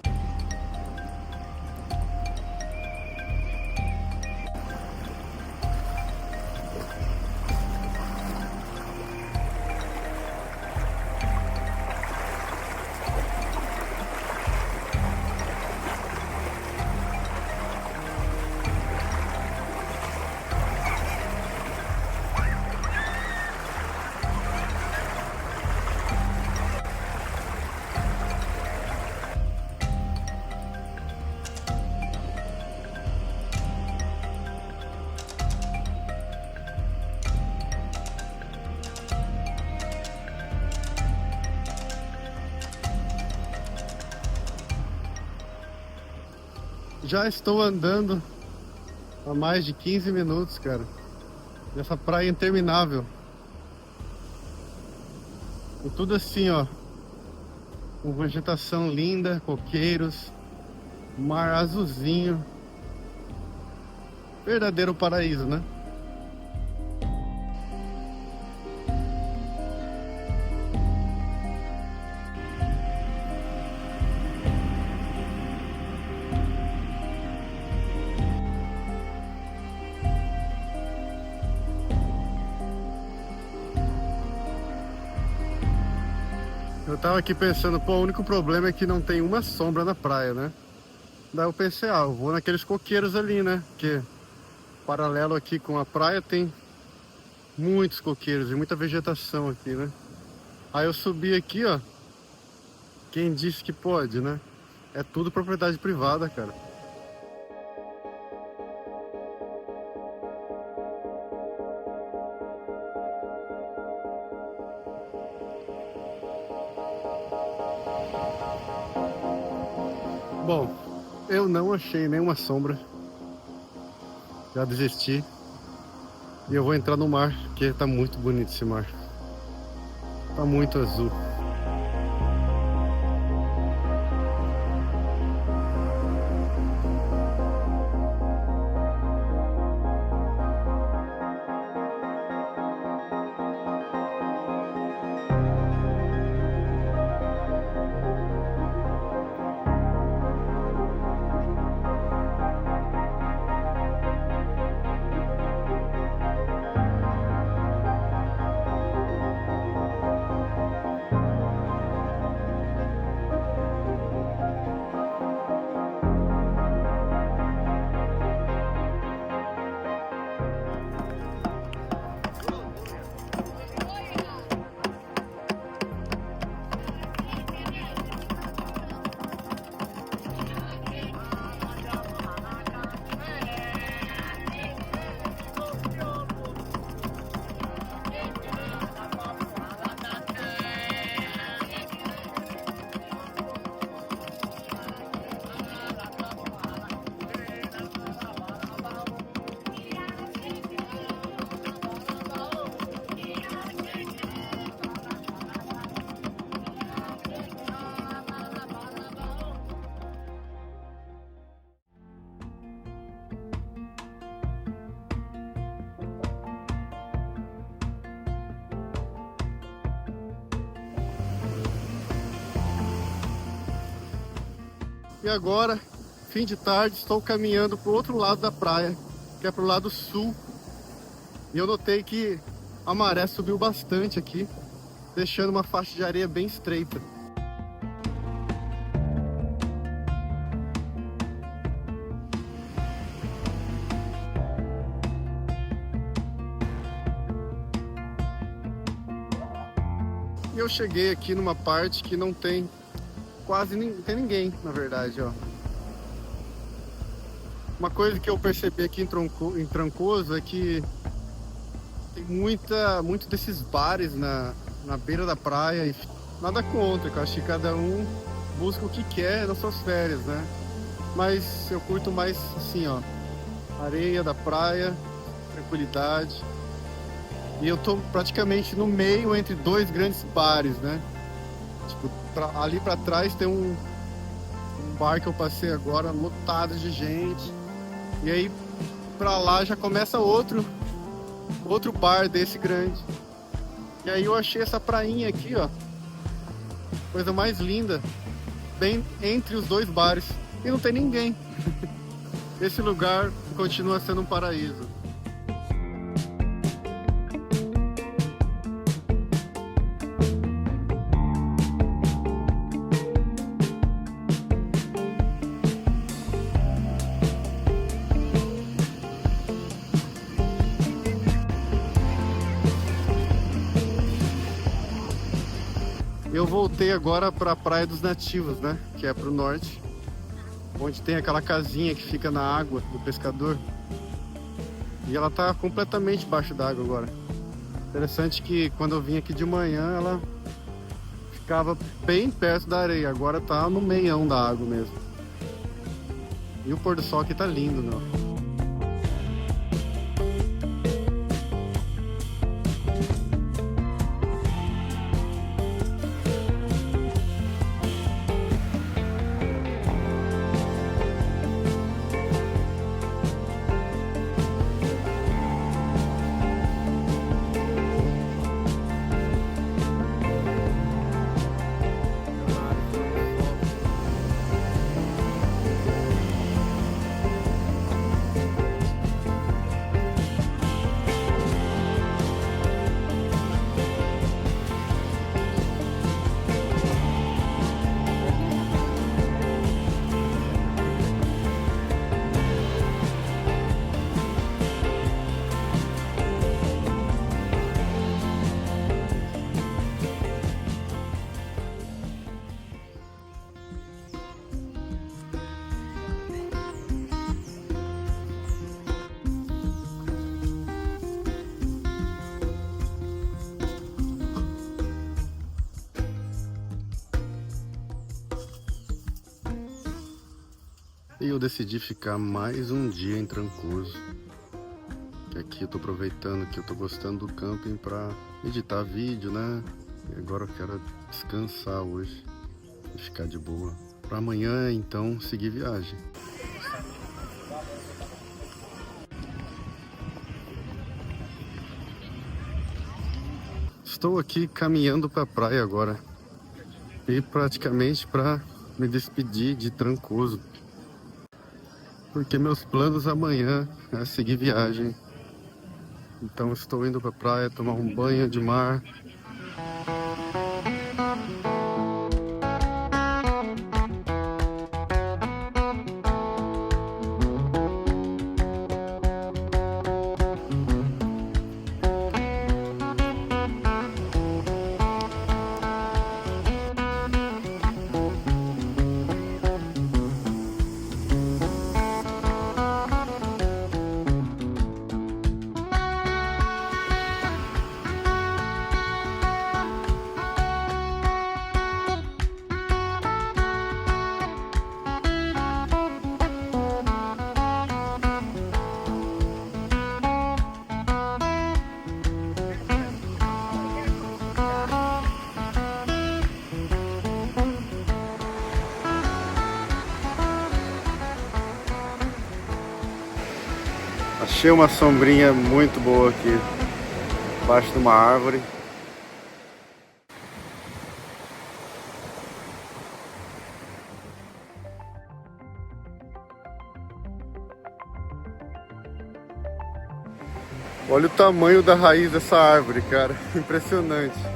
S1: Já estou andando há mais de 15 minutos, cara. Nessa praia interminável. E tudo assim, ó. Com vegetação linda, coqueiros, mar azulzinho. Verdadeiro paraíso, né? Eu tava aqui pensando, pô, o único problema é que não tem uma sombra na praia, né? Daí eu pensei, eu vou naqueles coqueiros ali, né? Porque paralelo aqui com a praia tem muitos coqueiros e muita vegetação aqui, né? Aí eu subi aqui, ó. Quem disse que pode, né? É tudo propriedade privada, cara. Bom, eu não achei nenhuma sombra. Já desisti. E eu vou entrar no mar, porque tá muito bonito esse mar. Tá muito azul. E agora, fim de tarde, estou caminhando para o outro lado da praia, que é para o lado sul. E eu notei que a maré subiu bastante aqui, deixando uma faixa de areia bem estreita. E eu cheguei aqui numa parte que não tem tem ninguém, na verdade, ó. Uma coisa que eu percebi aqui em Trancoso é que tem muito desses bares na beira da praia, e nada contra, que eu acho que cada um busca o que quer nas suas férias, né? Mas eu curto mais assim, ó, areia da praia, tranquilidade. E eu tô praticamente no meio entre dois grandes bares, né? Tipo, ali pra trás tem um bar que eu passei agora, lotado de gente. E aí pra lá já começa outro bar desse grande. E aí eu achei essa prainha aqui, ó. Coisa mais linda. Bem entre os dois bares. E não tem ninguém. Esse lugar continua sendo um paraíso. Eu voltei agora para a Praia dos Nativos, né? Que é pro norte, onde tem aquela casinha que fica na água do pescador. E ela tá completamente debaixo d'água agora. Interessante que quando eu vim aqui de manhã, ela ficava bem perto da areia. Agora tá no meião da água mesmo. E o pôr do sol aqui tá lindo, meu. E eu decidi ficar mais um dia em Trancoso. Aqui eu tô aproveitando que eu tô gostando do camping para editar vídeo, né? E agora eu quero descansar hoje e ficar de boa. Para amanhã, então, seguir viagem. Estou aqui caminhando para a praia agora. E praticamente para me despedir de Trancoso. Porque meus planos amanhã é seguir viagem. Então estou indo para a praia tomar um banho de mar. Achei uma sombrinha muito boa aqui, embaixo de uma árvore. Olha o tamanho da raiz dessa árvore, cara, impressionante.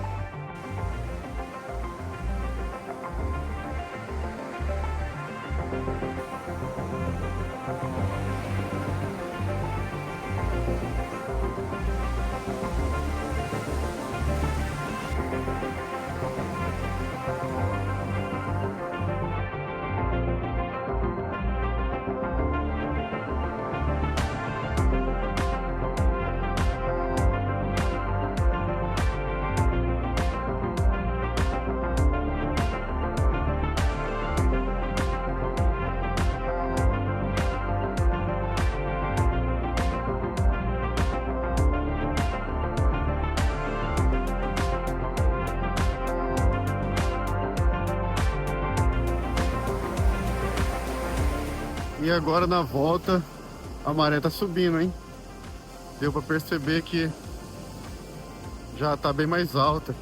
S1: E agora na volta A maré tá subindo, hein? Deu pra perceber que já tá bem mais alta.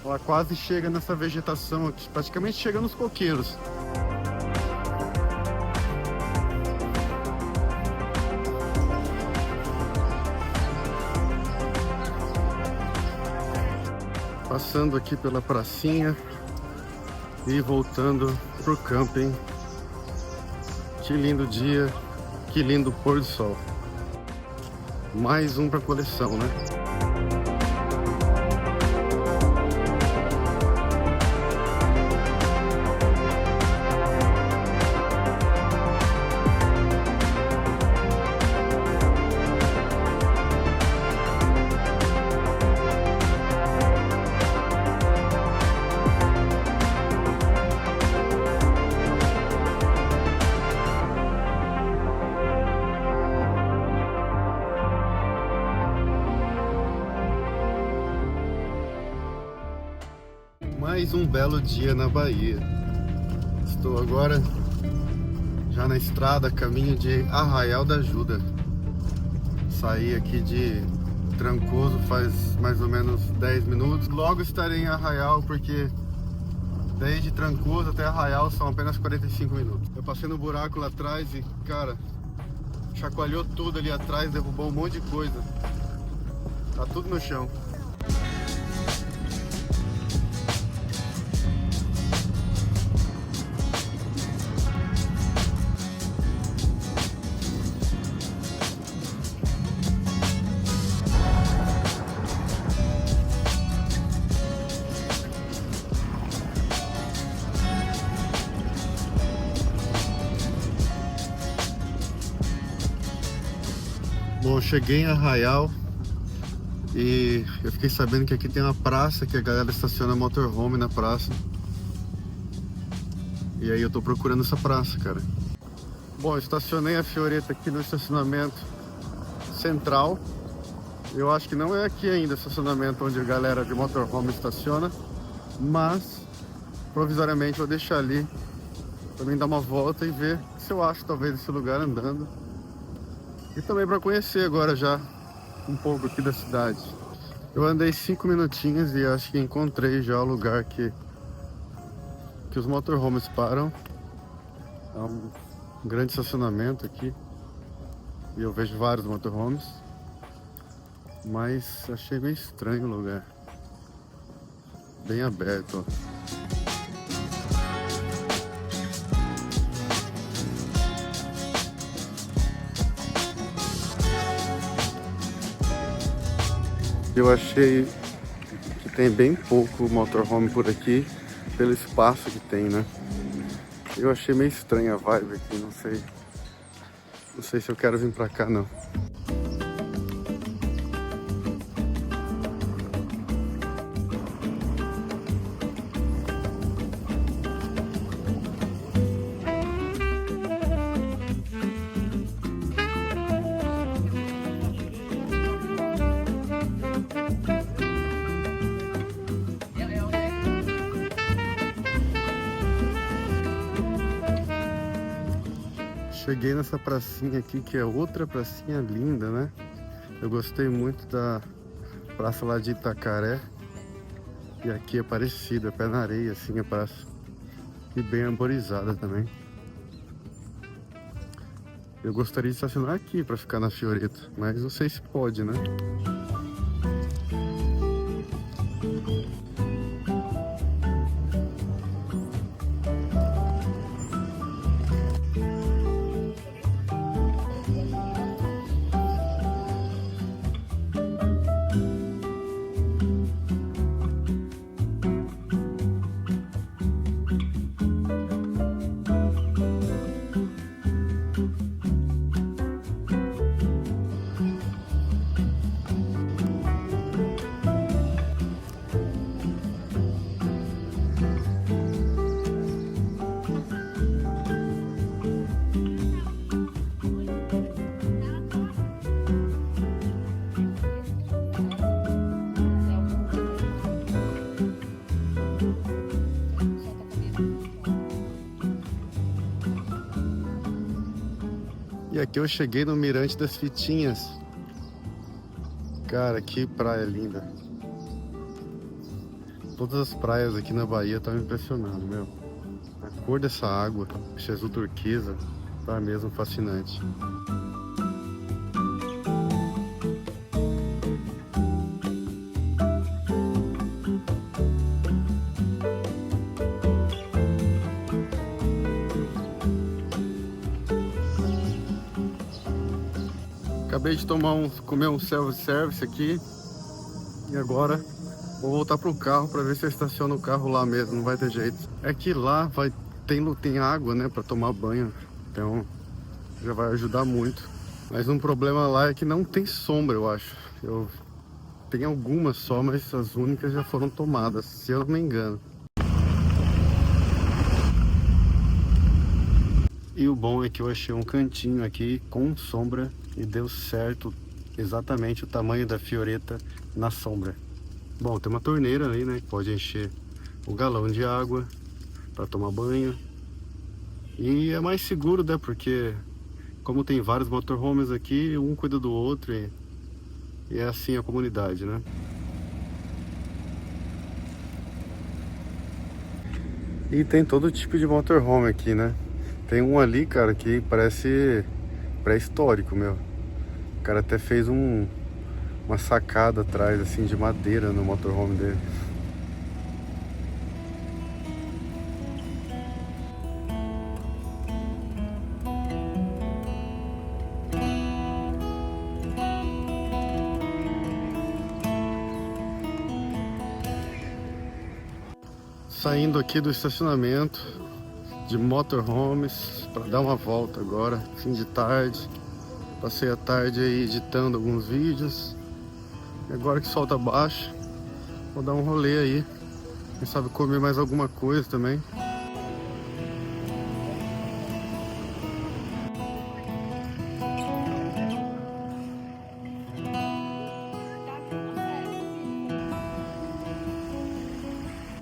S1: Ela quase chega nessa vegetação aqui, praticamente chega nos coqueiros. Passando aqui pela pracinha e voltando pro camping. Que lindo dia, que lindo pôr do sol. Mais um pra coleção, né? Mais um belo dia na Bahia. Estou agora já na estrada, caminho de Arraial da Ajuda. Saí aqui de Trancoso faz mais ou menos 10 minutos. Logo estarei em Arraial, porque desde Trancoso até Arraial são apenas 45 minutos. Eu passei no buraco lá atrás e, cara, chacoalhou tudo ali atrás, derrubou um monte de coisa. Tá tudo no chão. Bom, eu cheguei em Arraial e eu fiquei sabendo que aqui tem uma praça que a galera estaciona motorhome na praça. E aí eu tô procurando essa praça, cara. Bom, eu estacionei a Fioretta aqui no estacionamento central. Eu acho que não é aqui ainda o estacionamento onde a galera de motorhome estaciona, mas provisoriamente vou deixar ali pra mim dar uma volta e ver se eu acho talvez esse lugar andando. E também para conhecer agora já um pouco aqui da cidade. Eu andei 5 minutinhos e acho que encontrei já o lugar que os motorhomes param. É um grande estacionamento aqui e eu vejo vários motorhomes, mas achei meio estranho o lugar. Bem aberto, ó. Eu achei que tem bem pouco motorhome por aqui, pelo espaço que tem, né? Eu achei meio estranha a vibe aqui, não sei se eu quero vir pra cá, não. Cheguei nessa pracinha aqui, que é outra pracinha linda, né? Eu gostei muito da praça lá de Itacaré. E aqui é parecida, pé na areia, assim, a praça. E bem arborizada também. Eu gostaria de estacionar aqui para ficar na Fioretta, mas não sei se pode, né? aqui eu cheguei no Mirante das Fitinhas. Cara, que praia linda. Todas as praias aqui na Bahia estão me impressionando, meu. A cor dessa água, esse azul turquesa, tá mesmo fascinante. Acabei de comer um self-service aqui e agora vou voltar pro carro para ver se eu estaciono o carro lá mesmo, não vai ter jeito. É que lá tem água, né, para tomar banho, então já vai ajudar muito. Mas um problema lá é que não tem sombra, eu acho. Tem algumas só, mas as únicas já foram tomadas, se eu não me engano. E o bom é que eu achei um cantinho aqui com sombra e deu certo exatamente o tamanho da fioreta na sombra. Bom, tem uma torneira ali, né, que pode encher um galão de água para tomar banho. E é mais seguro, né, porque como tem vários motorhomes aqui, um cuida do outro e é assim a comunidade, né? E tem todo tipo de motorhome aqui, né? Tem um ali, cara, que parece pré-histórico, meu. O cara até fez uma sacada atrás, assim, de madeira no motorhome dele. Saindo aqui do estacionamento de motorhomes para dar uma volta agora, fim de tarde. Passei a tarde aí editando alguns vídeos. E agora que o sol tá baixo, vou dar um rolê aí. Quem sabe comer mais alguma coisa também.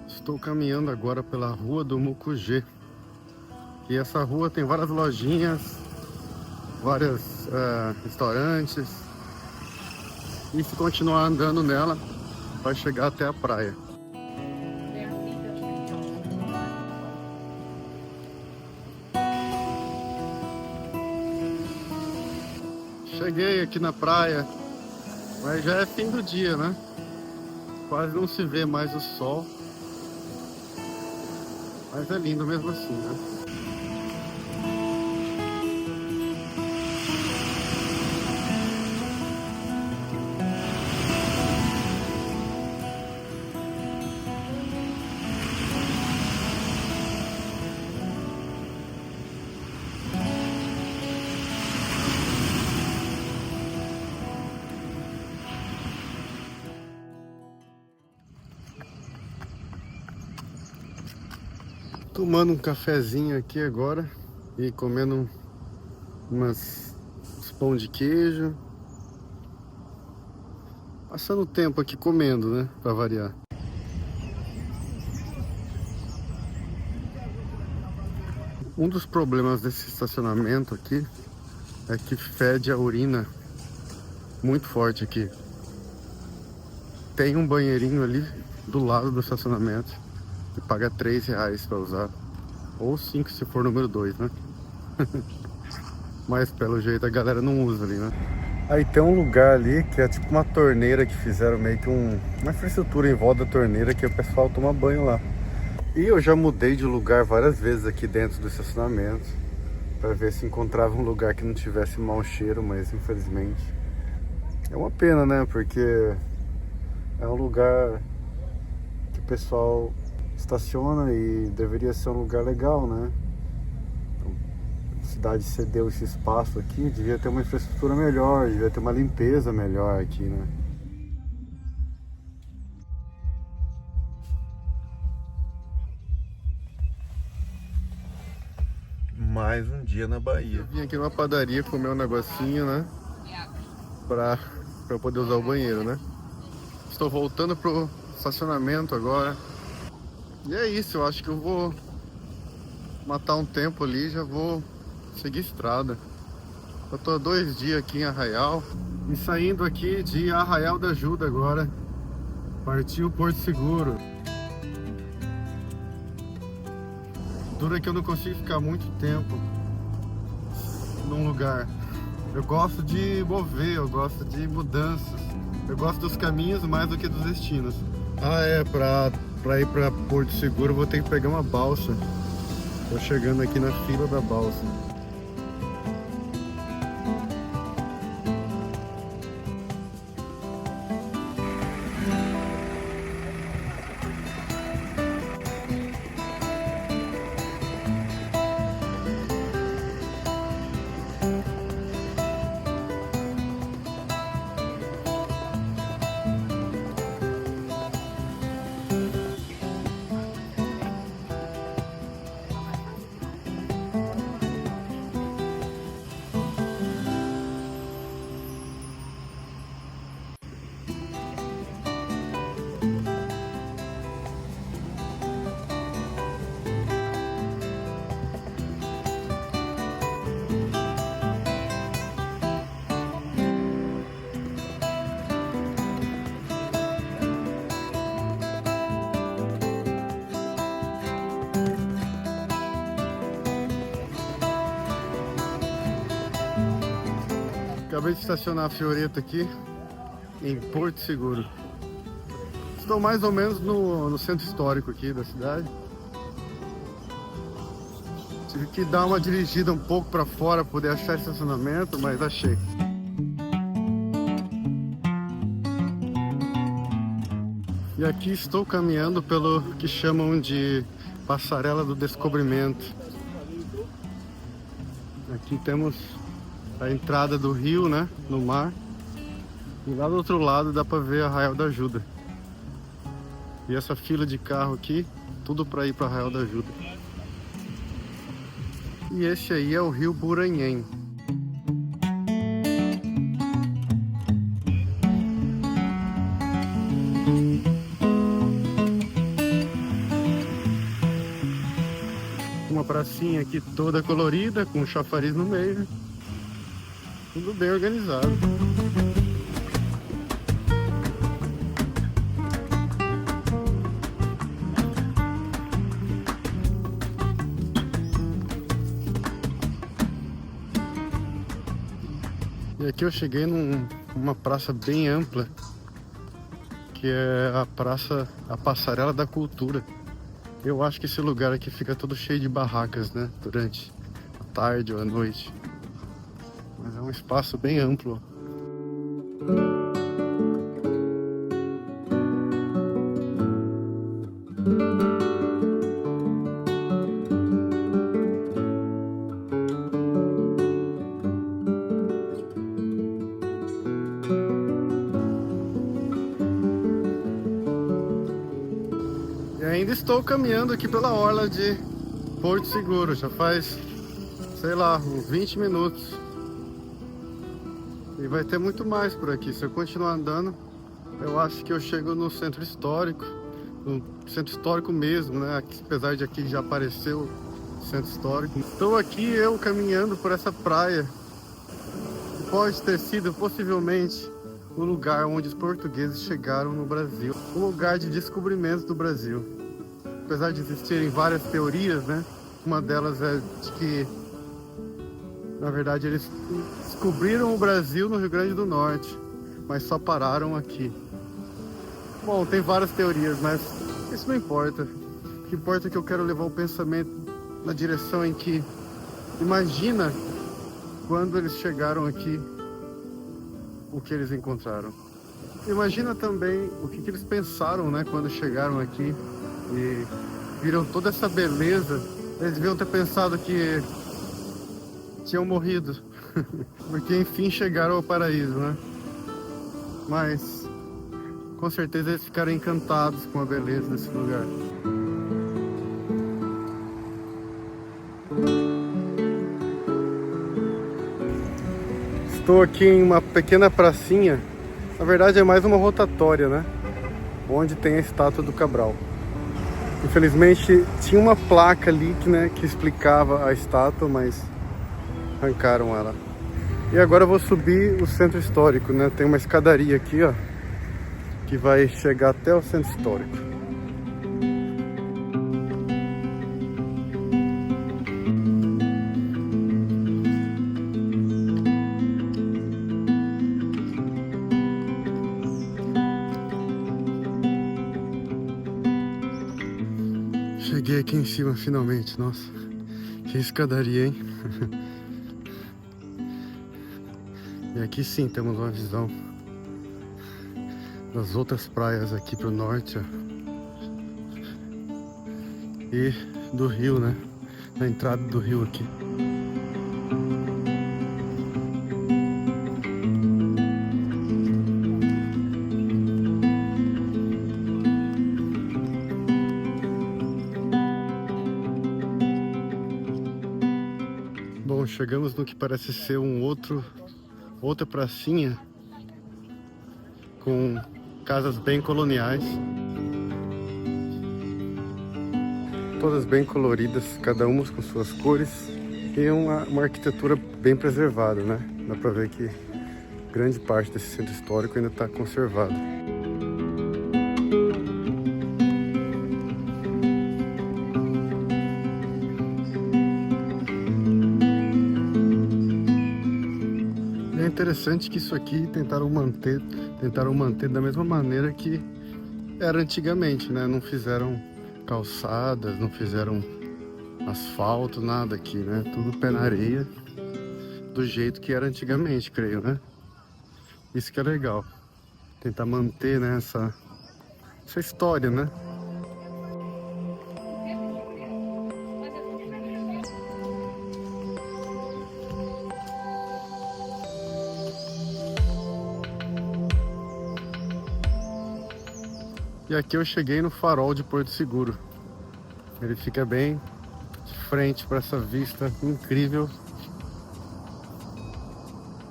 S1: Estou caminhando agora pela Rua do Mucugê. E essa rua tem várias lojinhas, vários restaurantes. E se continuar andando nela, vai chegar até a praia. Cheguei aqui na praia, mas já é fim do dia, né? Quase não se vê mais o sol. Mas é lindo mesmo assim, né? Tomando um cafezinho aqui agora e comendo uns pão de queijo. Passando o tempo aqui comendo, né? Pra variar. Um dos problemas desse estacionamento aqui é que fede a urina muito forte aqui. Tem um banheirinho ali do lado do estacionamento. Você paga R$3 para usar. Ou 5 se for número 2, né? Mas pelo jeito a galera não usa ali, né? Aí tem um lugar ali que é tipo uma torneira que fizeram meio que uma infraestrutura em volta da torneira que o pessoal toma banho lá. E eu já mudei de lugar várias vezes aqui dentro do estacionamento para ver se encontrava um lugar que não tivesse mau cheiro, mas infelizmente é uma pena, né? Porque é um lugar que o pessoal estaciona e deveria ser um lugar legal, né? A cidade cedeu esse espaço aqui, devia ter uma infraestrutura melhor, devia ter uma limpeza melhor aqui, né? Mais um dia na Bahia. Eu vim aqui numa padaria comer um negocinho, né? Pra eu poder usar o banheiro, né? Estou voltando pro estacionamento agora. E é isso, eu acho que eu vou matar um tempo ali e já vou seguir estrada. Eu tô há 2 dias aqui em Arraial e saindo aqui de Arraial da Ajuda agora. Partiu Porto Seguro. Dura que eu não consigo ficar muito tempo num lugar. Eu gosto de mover, eu gosto de mudanças. Eu gosto dos caminhos mais do que dos destinos. Ah, pra ir pra Porto Seguro eu vou ter que pegar uma balsa. Tô chegando aqui na fila da balsa. Acabei de estacionar a Fioretta aqui em Porto Seguro. Estou mais ou menos no centro histórico aqui da cidade. Tive que dar uma dirigida um pouco para fora para poder achar estacionamento, mas achei. E aqui estou caminhando pelo que chamam de Passarela do Descobrimento. Aqui temos a entrada do rio, né, no mar. E lá do outro lado dá para ver Arraial da Ajuda. E essa fila de carro aqui, tudo para ir para Arraial da Ajuda. E esse aí é o rio Buranhém. Uma pracinha aqui toda colorida, com um chafariz no meio. Tudo bem organizado. E aqui eu cheguei numa praça bem ampla, que é a Passarela da Cultura. Eu acho que esse lugar aqui fica todo cheio de barracas, né? Durante a tarde ou a noite. Mas é um espaço bem amplo. E ainda estou caminhando aqui pela orla de Porto Seguro. Já faz, sei lá, uns 20 minutos. E vai ter muito mais por aqui. Se eu continuar andando, eu acho que eu chego no centro histórico. No centro histórico mesmo, né? Apesar de aqui já apareceu o centro histórico. Estou aqui eu caminhando por essa praia. Que pode ter sido possivelmente o lugar onde os portugueses chegaram no Brasil. Um lugar de descobrimento do Brasil. Apesar de existirem várias teorias, né? Uma delas é de que, na verdade, eles descobriram o Brasil no Rio Grande do Norte, mas só pararam aqui. Bom, tem várias teorias, mas isso não importa. O que importa é que eu quero levar o pensamento na direção em que, imagina quando eles chegaram aqui, o que eles encontraram. Imagina também o que eles pensaram, né, quando chegaram aqui e viram toda essa beleza. Eles deviam ter pensado que tinham morrido, porque enfim chegaram ao paraíso, né? Mas com certeza eles ficaram encantados com a beleza desse lugar. Estou aqui em uma pequena pracinha, na verdade é mais uma rotatória, né? Onde tem a estátua do Cabral. Infelizmente tinha uma placa ali que explicava a estátua, mas arrancaram ela. E agora eu vou subir o centro histórico, né? Tem uma escadaria aqui, ó, que vai chegar até o centro histórico. Cheguei aqui em cima finalmente, nossa, que escadaria, hein? E aqui sim temos uma visão das outras praias aqui pro norte, ó. E do rio, né? Da entrada do rio aqui. Bom, chegamos no que parece ser outra pracinha com casas bem coloniais, todas bem coloridas, cada uma com suas cores, e uma arquitetura bem preservada, né? Dá pra ver que grande parte desse centro histórico ainda está conservado. É interessante que isso aqui tentaram manter da mesma maneira que era antigamente, né? Não fizeram calçadas, não fizeram asfalto, nada aqui, né? Tudo pé na areia, do jeito que era antigamente, creio, né? Isso que é legal, tentar manter, né, essa história, né? E aqui eu cheguei no farol de Porto Seguro. Ele fica bem de frente para essa vista incrível.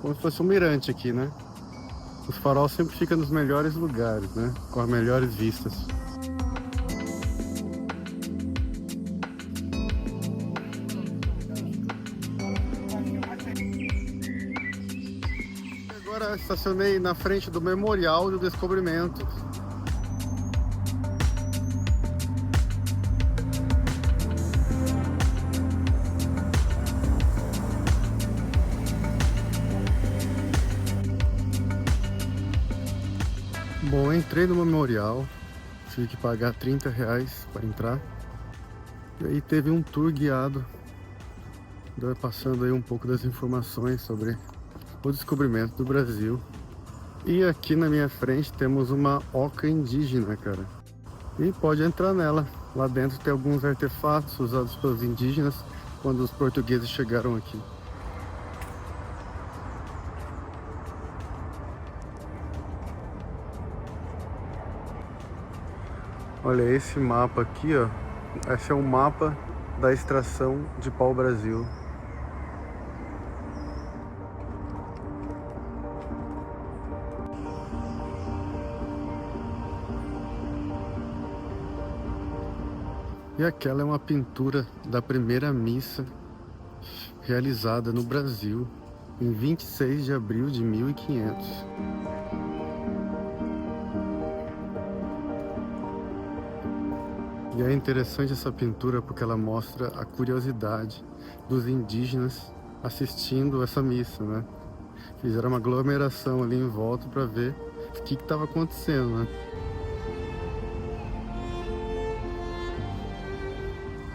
S1: Como se fosse um mirante aqui, né? Os faróis sempre ficam nos melhores lugares, né? Com as melhores vistas. Agora estacionei na frente do Memorial do Descobrimento. Bom, entrei no memorial, tive que pagar R$30 para entrar. E aí teve um tour guiado, passando aí um pouco das informações sobre o descobrimento do Brasil. E aqui na minha frente temos uma oca indígena, cara. E pode entrar nela. Lá dentro tem alguns artefatos usados pelos indígenas quando os portugueses chegaram aqui. Olha esse mapa aqui, ó. Esse é um mapa da extração de pau-brasil. E aquela é uma pintura da primeira missa realizada no Brasil em 26 de abril de 1500. E é interessante essa pintura porque ela mostra a curiosidade dos indígenas assistindo essa missa, né? Fizeram uma aglomeração ali em volta para ver o que estava acontecendo, né?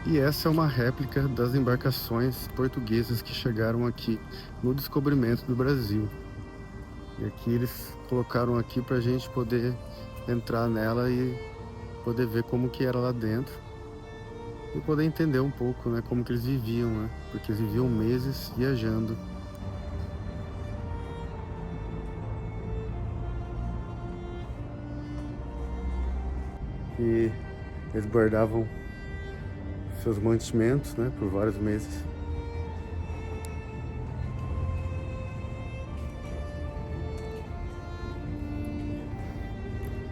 S1: E essa é uma réplica das embarcações portuguesas que chegaram aqui no descobrimento do Brasil. E aqui eles colocaram aqui para a gente poder entrar nela e poder ver como que era lá dentro e poder entender um pouco, né, como que eles viviam, né? Porque eles viviam meses viajando. E eles guardavam seus mantimentos, né, por vários meses.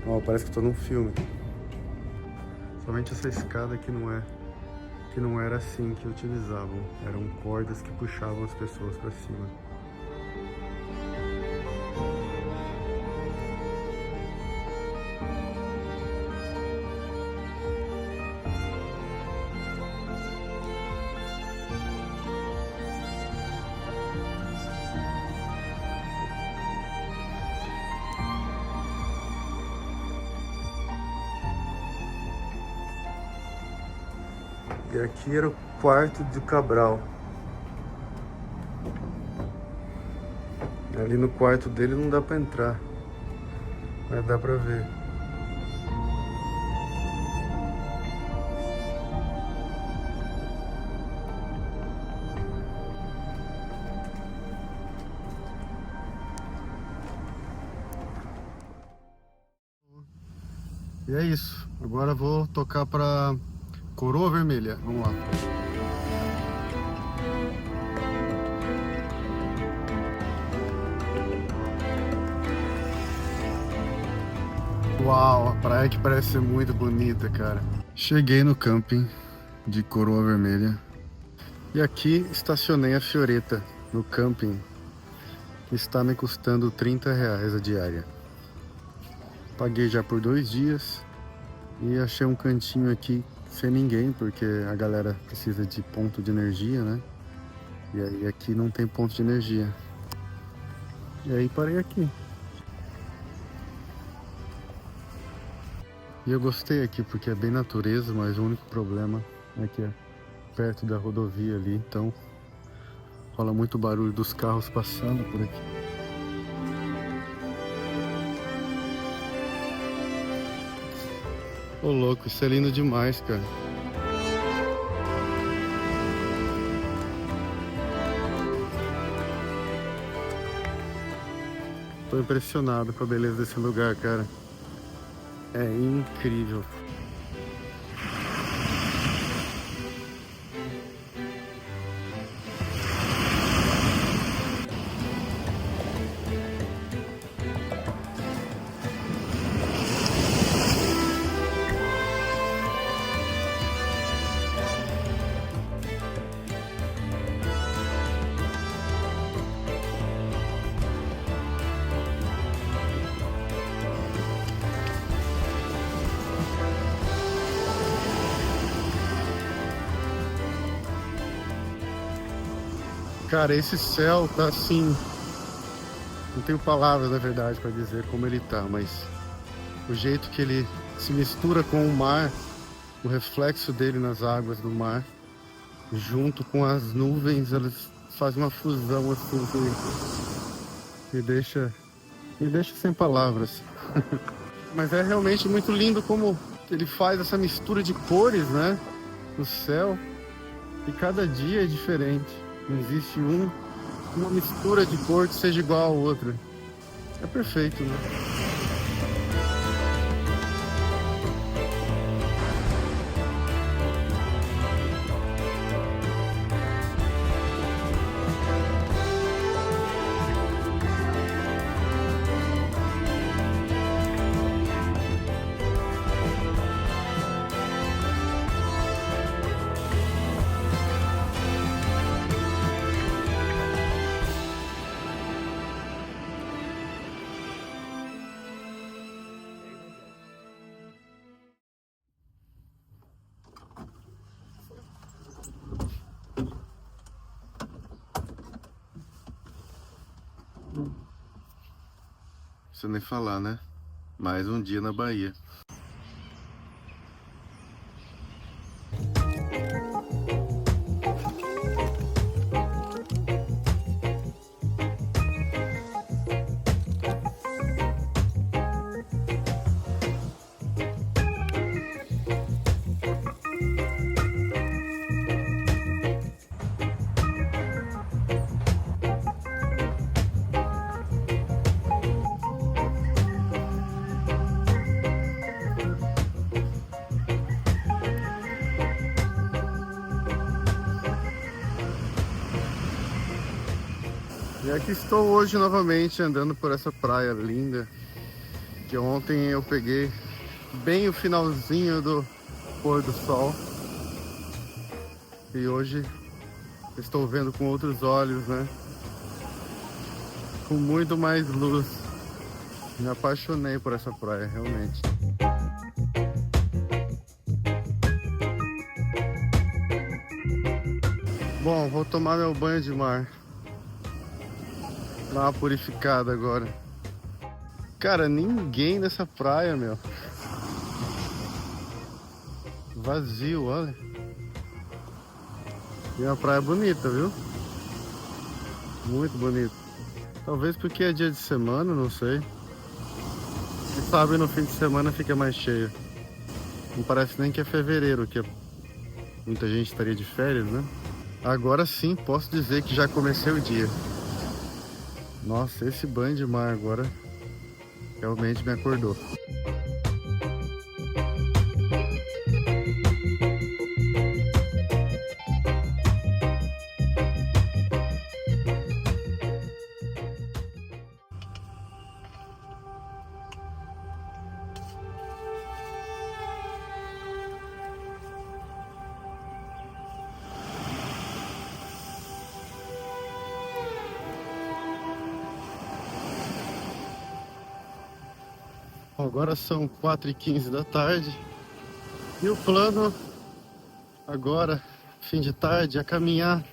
S1: Ó, parece que estou num filme. Somente essa escada que não era assim que utilizavam. Eram cordas que puxavam as pessoas para cima. E aqui era o quarto de Cabral. Ali no quarto dele não dá pra entrar, mas dá pra ver. E é isso. Agora vou tocar pra Coroa Vermelha. Vamos lá. Uau, a praia que parece ser muito bonita, cara. Cheguei no camping de Coroa Vermelha. E aqui estacionei a Fioretta no camping, que está me custando R$30 a diária. Paguei já por 2 dias e achei um cantinho aqui sem ninguém, porque a galera precisa de ponto de energia, né? E aí aqui não tem ponto de energia. E aí parei aqui. E eu gostei aqui porque é bem natureza, mas o único problema é que é perto da rodovia ali, então rola muito barulho dos carros passando por aqui. Ô louco, isso é lindo demais, cara. Tô impressionado com a beleza desse lugar, cara. É incrível. Cara, esse céu tá assim, não tenho palavras na verdade para dizer como ele tá, mas o jeito que ele se mistura com o mar, o reflexo dele nas águas do mar, junto com as nuvens, elas fazem uma fusão assim que me deixa sem palavras. Mas é realmente muito lindo como ele faz essa mistura de cores, né, no céu, e cada dia é diferente. Não existe uma mistura de cor que seja igual a outra. É perfeito, né? Não precisa nem falar, né? Mais um dia na Bahia. E aqui estou hoje novamente andando por essa praia linda, que ontem eu peguei bem o finalzinho do pôr do sol. E hoje estou vendo com outros olhos, né? Com muito mais luz. Me apaixonei por essa praia, realmente. Bom, vou tomar meu banho de mar. Dar uma purificada agora. Cara, ninguém nessa praia, meu. Vazio, olha. E a praia é bonita, viu? Muito bonita. Talvez porque é dia de semana, não sei. Quem sabe no fim de semana fica mais cheio. Não parece nem que é fevereiro, que muita gente estaria de férias, né? Agora sim, posso dizer que já comecei o dia. Nossa, esse banho de mar agora realmente me acordou. Agora são 4h15 da tarde e o plano agora, fim de tarde, é caminhar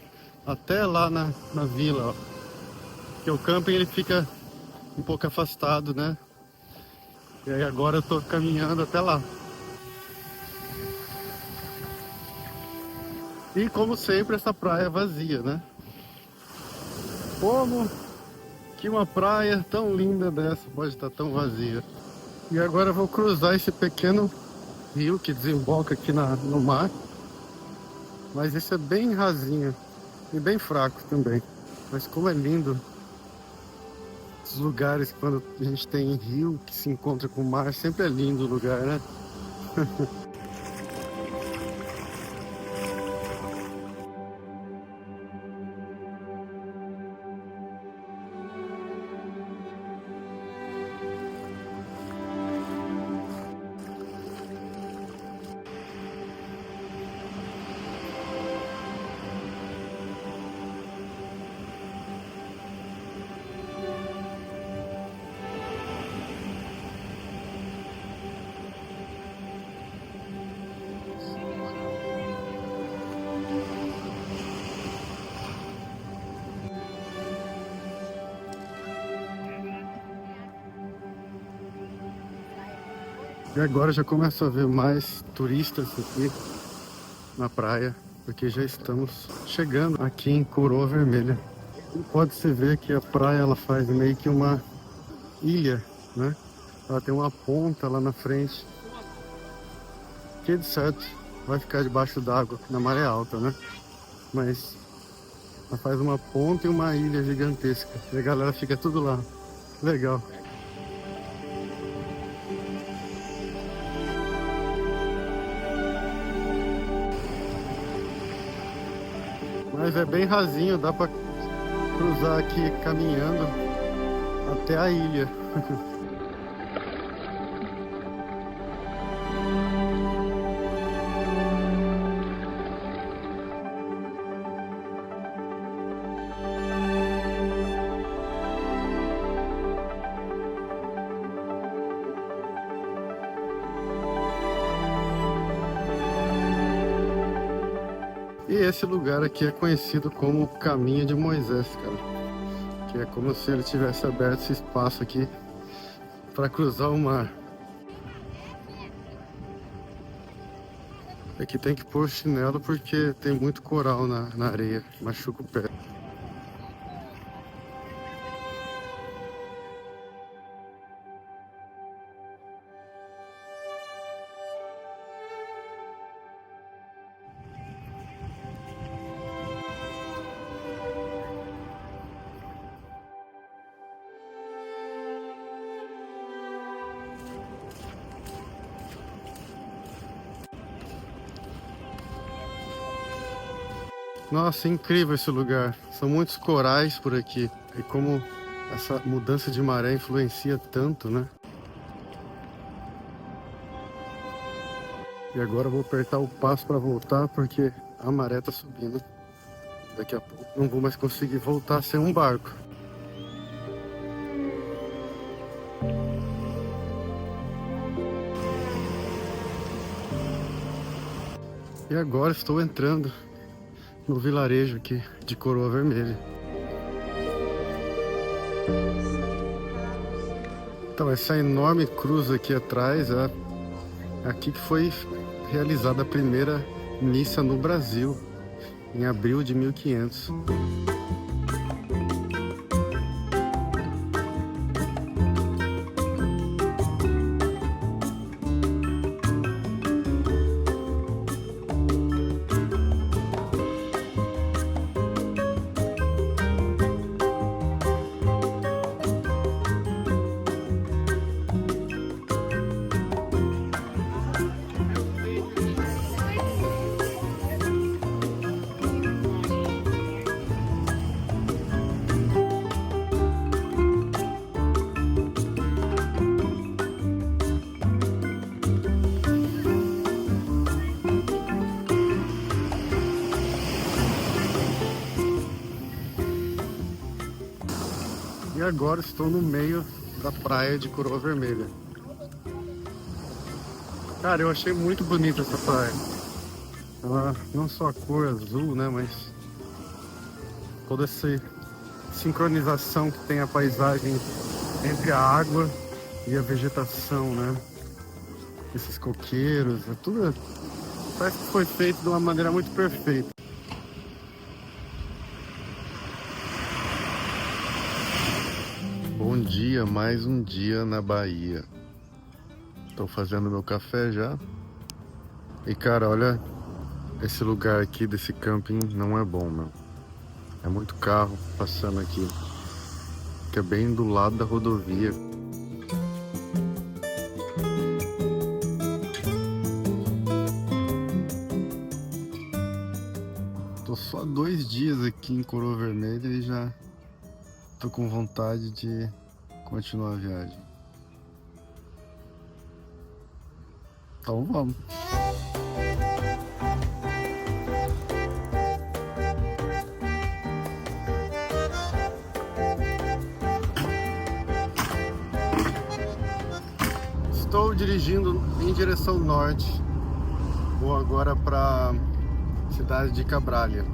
S1: até lá na vila, ó. Porque o camping ele fica um pouco afastado, né? E aí agora eu tô caminhando até lá. E como sempre essa praia é vazia, né? Como que uma praia tão linda dessa pode estar tão vazia? E agora eu vou cruzar esse pequeno rio que desemboca aqui no mar. Mas isso é bem rasinho e bem fraco também. Mas como é lindo os lugares quando a gente tem rio que se encontra com o mar, sempre é lindo o lugar, né? E agora já começo a ver mais turistas aqui na praia, porque já estamos chegando aqui em Coroa Vermelha. E pode-se ver que a praia ela faz meio que uma ilha, né? Ela tem uma ponta lá na frente, que de certo vai ficar debaixo d'água na maré alta, né? Mas ela faz uma ponta e uma ilha gigantesca. E a galera fica tudo lá. Legal. Mas é bem rasinho, dá pra cruzar aqui caminhando até a ilha. E esse lugar aqui é conhecido como o Caminho de Moisés, cara. Que é como se ele tivesse aberto esse espaço aqui para cruzar o mar. Aqui tem que pôr chinelo porque tem muito coral na areia, machuca o pé. Nossa, incrível esse lugar. São muitos corais por aqui. E como essa mudança de maré influencia tanto, né? E agora eu vou apertar o passo para voltar porque a maré tá subindo. Daqui a pouco não vou mais conseguir voltar sem um barco. E agora estou entrando no vilarejo aqui de Coroa Vermelha. Então essa enorme cruz aqui atrás é aqui que foi realizada a primeira missa no Brasil, em abril de 1500. E agora estou no meio da praia de Coroa Vermelha. Cara, eu achei muito bonita essa praia. Ela, não só a cor azul, né, mas toda essa sincronização que tem a paisagem entre a água e a vegetação, né? Esses coqueiros, tudo parece que foi feito de uma maneira muito perfeita. Bom dia, mais um dia na Bahia. Tô fazendo meu café já. E cara, olha, esse lugar aqui desse camping não é bom, meu. É muito carro passando aqui, que é bem do lado da rodovia. Tô só 2 dias aqui em Coroa Vermelha e já tô com vontade de continuar a viagem. Então vamos. Estou dirigindo em direção norte. Vou agora para cidade de Cabrália,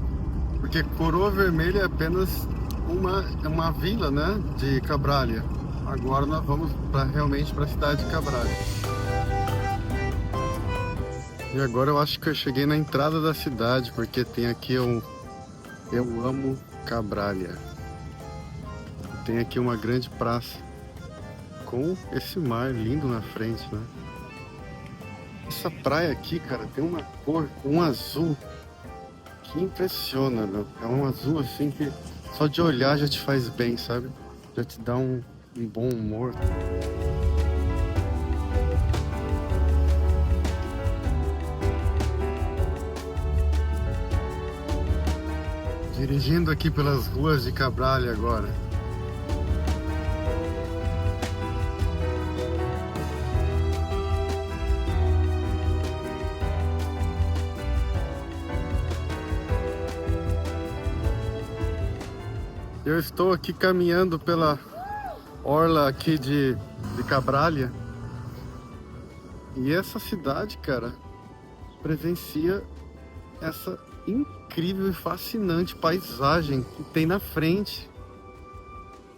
S1: porque Coroa Vermelha é apenas uma vila, né, de Cabrália. Agora nós vamos realmente para a cidade de Cabrália. E agora eu acho que eu cheguei na entrada da cidade, porque tem aqui eu amo Cabrália. Tem aqui uma grande praça com esse mar lindo na frente, né? Essa praia aqui, cara, tem uma cor, um azul que impressiona, meu. É um azul assim que só de olhar já te faz bem, sabe? Já te dá um bom humor. Dirigindo aqui pelas ruas de Cabrália agora. Eu estou aqui caminhando pela orla aqui de Cabrália. E essa cidade, cara, presencia essa incrível e fascinante paisagem que tem na frente.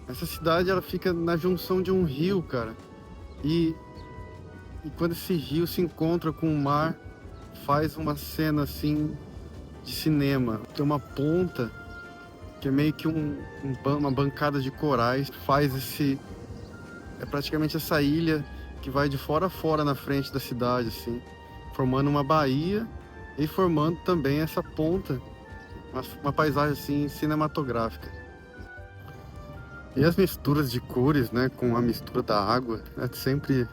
S1: Essa cidade, ela fica na junção de um rio, cara. E quando esse rio se encontra com o mar, faz uma cena assim de cinema. Tem uma ponta que é meio que uma bancada de corais, é praticamente essa ilha que vai de fora a fora na frente da cidade, assim, formando uma baía e formando também essa ponta, uma paisagem assim cinematográfica. E as misturas de cores, né, com a mistura da água, é sempre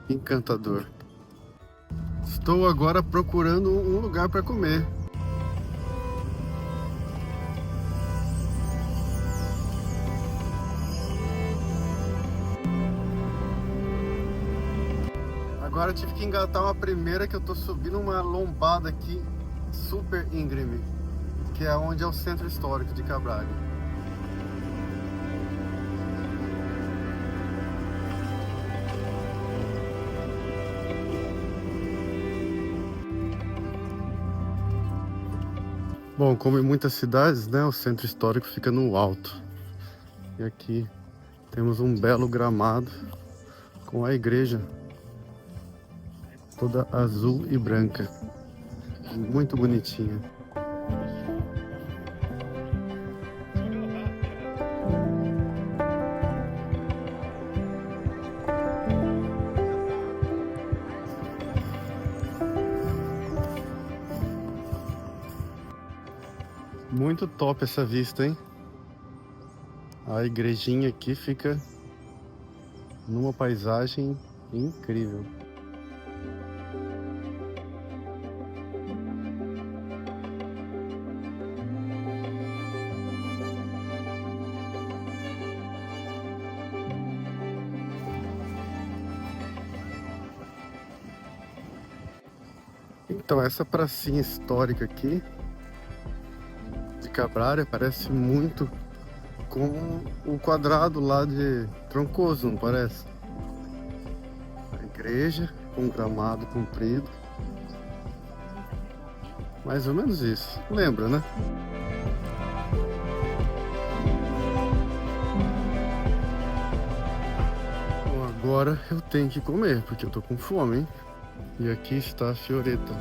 S1: encantador. Estou agora procurando um lugar para comer. Agora eu tive que engatar uma primeira, que eu tô subindo uma lombada aqui super íngreme, que é onde é o centro histórico de Cabrália. Bom, como em muitas cidades, né, o centro histórico fica no alto. E aqui temos um belo gramado com a igreja toda azul e branca, muito bonitinha. Muito top essa vista, hein? A igrejinha aqui fica numa paisagem incrível. Então, essa pracinha histórica aqui de Cabrália parece muito com o quadrado lá de Troncoso, não parece? A igreja com gramado comprido. Mais ou menos isso. Lembra, né? Bom, agora eu tenho que comer, porque eu tô com fome, hein? E aqui está a Fioretta.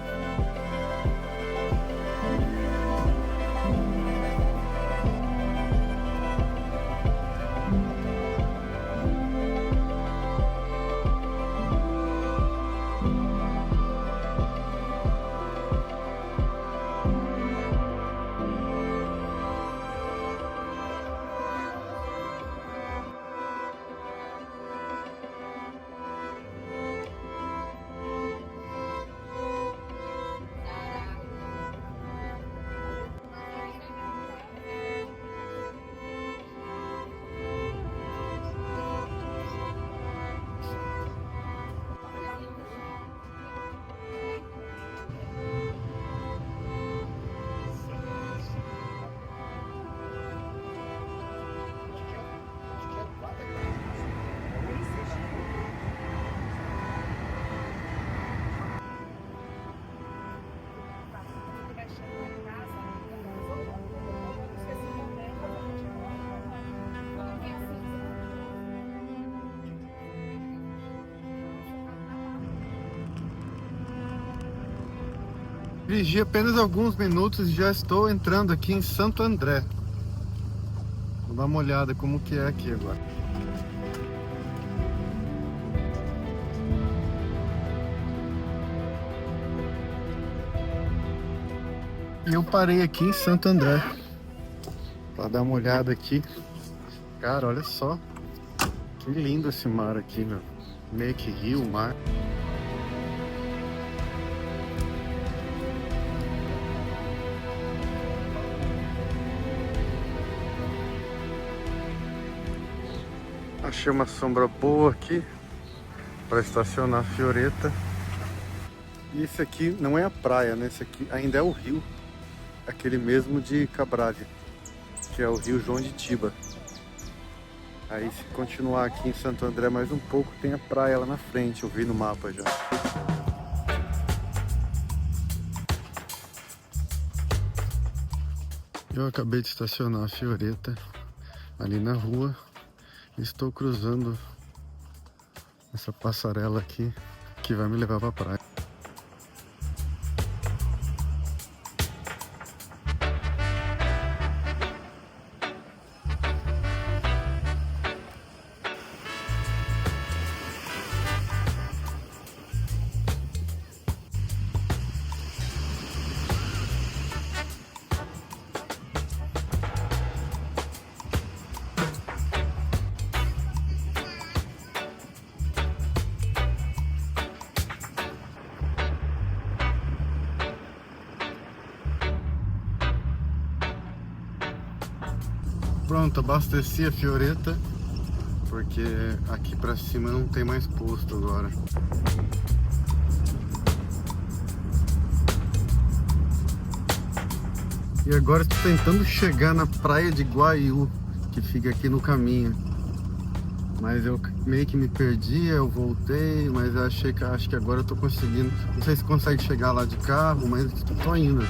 S1: Dirigi apenas alguns minutos e já estou entrando aqui em Santo André. Vou dar uma olhada como que é aqui agora. E eu parei aqui em Santo André para dar uma olhada aqui. Cara, olha só que lindo esse mar aqui, meu. Meio que rio, mar. Achei uma sombra boa aqui para estacionar a Fioretta. E esse aqui não é a praia, né? Esse aqui ainda é o rio, aquele mesmo de Cabrália, que é o rio João de Tiba. Aí se continuar aqui em Santo André mais um pouco, tem a praia lá na frente, eu vi no mapa já. Eu acabei de estacionar a Fioretta ali na rua. Estou cruzando essa passarela aqui que vai me levar para a praia. Pronto, abasteci a Fioretta, porque aqui pra cima não tem mais posto agora. E agora estou tentando chegar na praia de Guaiú, que fica aqui no caminho. Mas eu meio que me perdi, eu voltei, mas acho que agora eu tô conseguindo. Não sei se consegue chegar lá de carro, mas tô indo.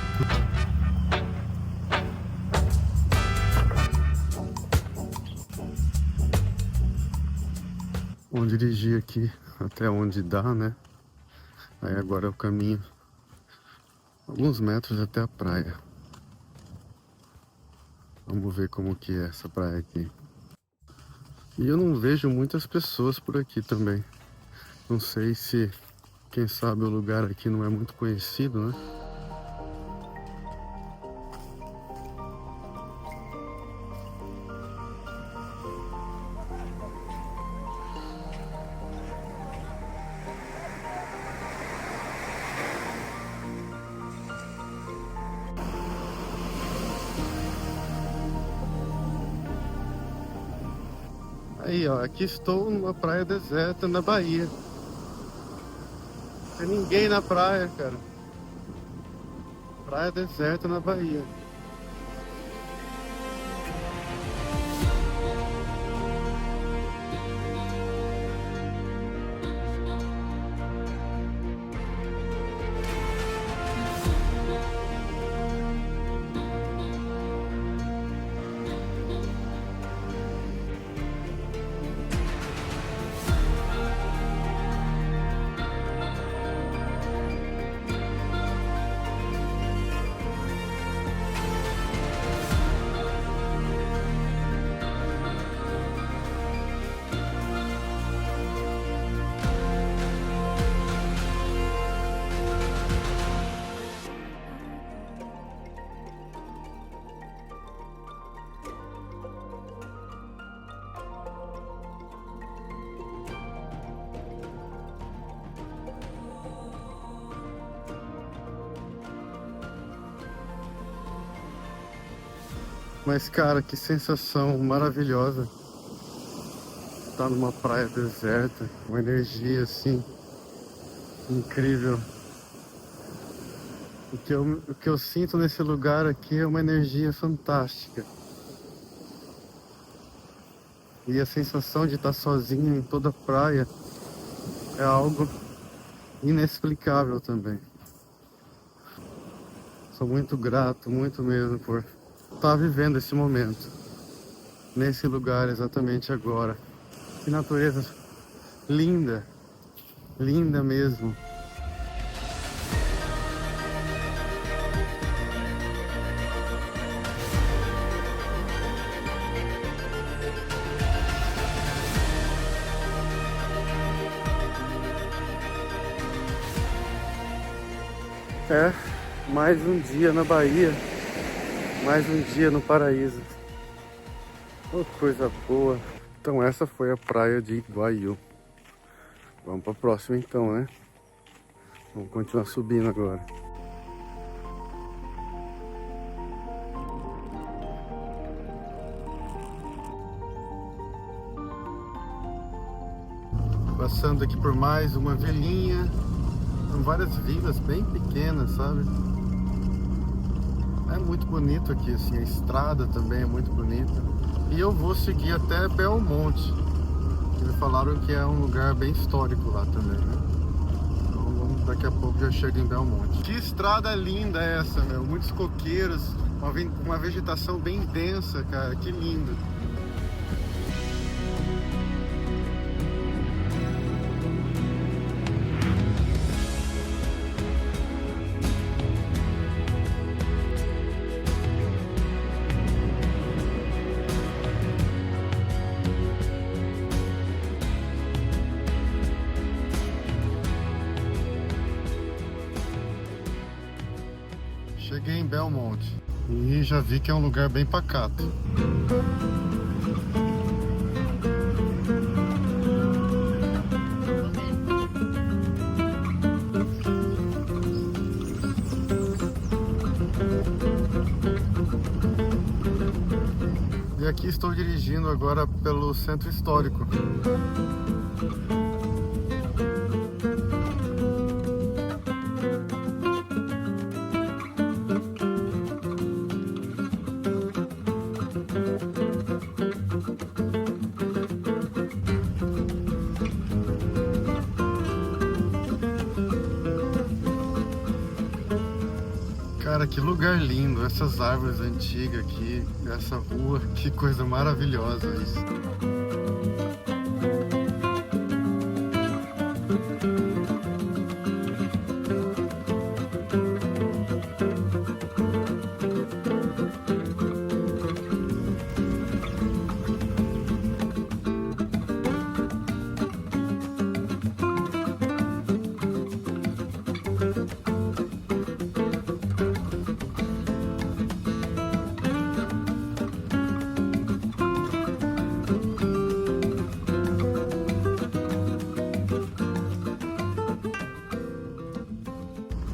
S1: Vamos dirigir aqui até onde dá, né? Aí agora é o caminho, alguns metros até a praia. Vamos ver como que é essa praia aqui. E eu não vejo muitas pessoas por aqui também. Não sei se, quem sabe, o lugar aqui não é muito conhecido, né? Aí, ó, aqui estou numa praia deserta na Bahia. Não tem ninguém na praia, cara. Praia deserta na Bahia. Mas, cara, que sensação maravilhosa. Tá numa praia deserta, uma energia assim incrível. O que eu sinto nesse lugar aqui é uma energia fantástica. E a sensação de estar sozinho em toda a praia é algo inexplicável também. Sou muito grato, muito mesmo, por estar vivendo esse momento, nesse lugar exatamente agora. Que natureza linda, linda mesmo. É, mais um dia na Bahia, mais um dia no paraíso. Oh, coisa boa. Então essa foi a praia de Iguaiú. Vamos para a próxima então, né? Vamos continuar subindo agora. Passando aqui por mais uma vilinha. São várias vilas bem pequenas, sabe? É muito bonito aqui, assim, a estrada também é muito bonita. E eu vou seguir até Belmonte. Eles falaram que é um lugar bem histórico lá também, né? Então daqui a pouco já chego em Belmonte. Que estrada linda é essa, meu? Muitos coqueiros, uma vegetação bem densa, cara, que lindo. Cheguei em Belmonte e já vi que é um lugar bem pacato. E aqui estou dirigindo agora pelo centro histórico. Cara, que lugar lindo, essas árvores antigas aqui, essa rua, que coisa maravilhosa isso.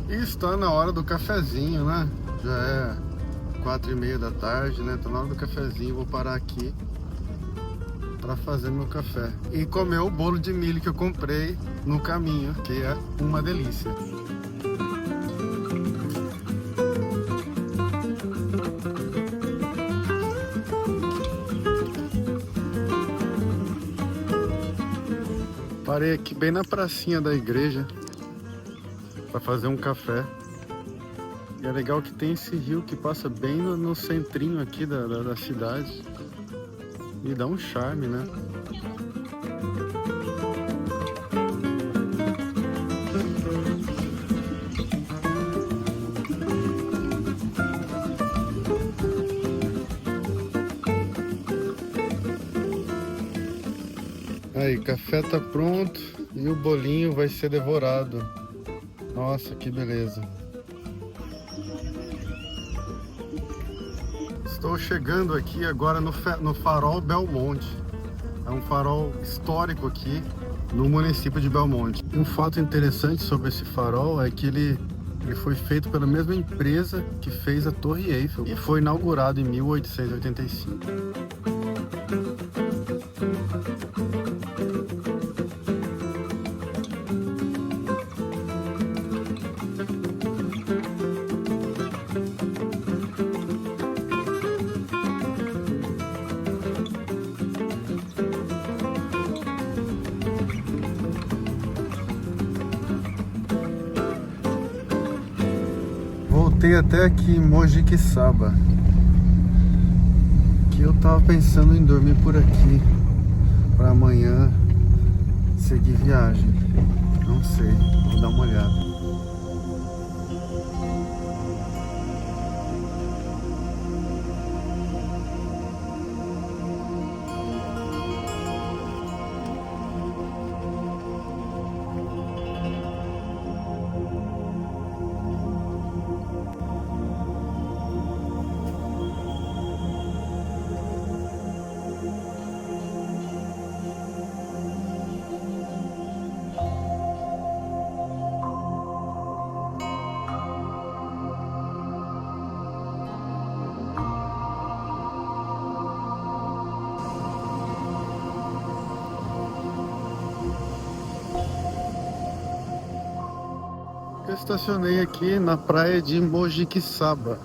S1: E está na hora do cafezinho, né? Já é 4h30 da tarde, né? Tá na hora do cafezinho, vou parar aqui para fazer meu café e comer o bolo de milho que eu comprei no caminho, que é uma delícia. Parei aqui bem na pracinha da igreja para fazer um café. E é legal que tem esse rio que passa bem no centrinho aqui da cidade. E dá um charme, né? Aí, o café tá pronto e o bolinho vai ser devorado. Nossa, que beleza. Estou chegando aqui agora no farol Belmonte. É um farol histórico aqui no município de Belmonte. Um fato interessante sobre esse farol é que ele foi feito pela mesma empresa que fez a Torre Eiffel e foi inaugurado em 1885. Voltei até aqui em Mojiquiçaba, que eu tava pensando em dormir por aqui para amanhã seguir viagem. Não sei, vou dar uma olhada. Eu estacionei aqui na praia de Mojiquiçaba.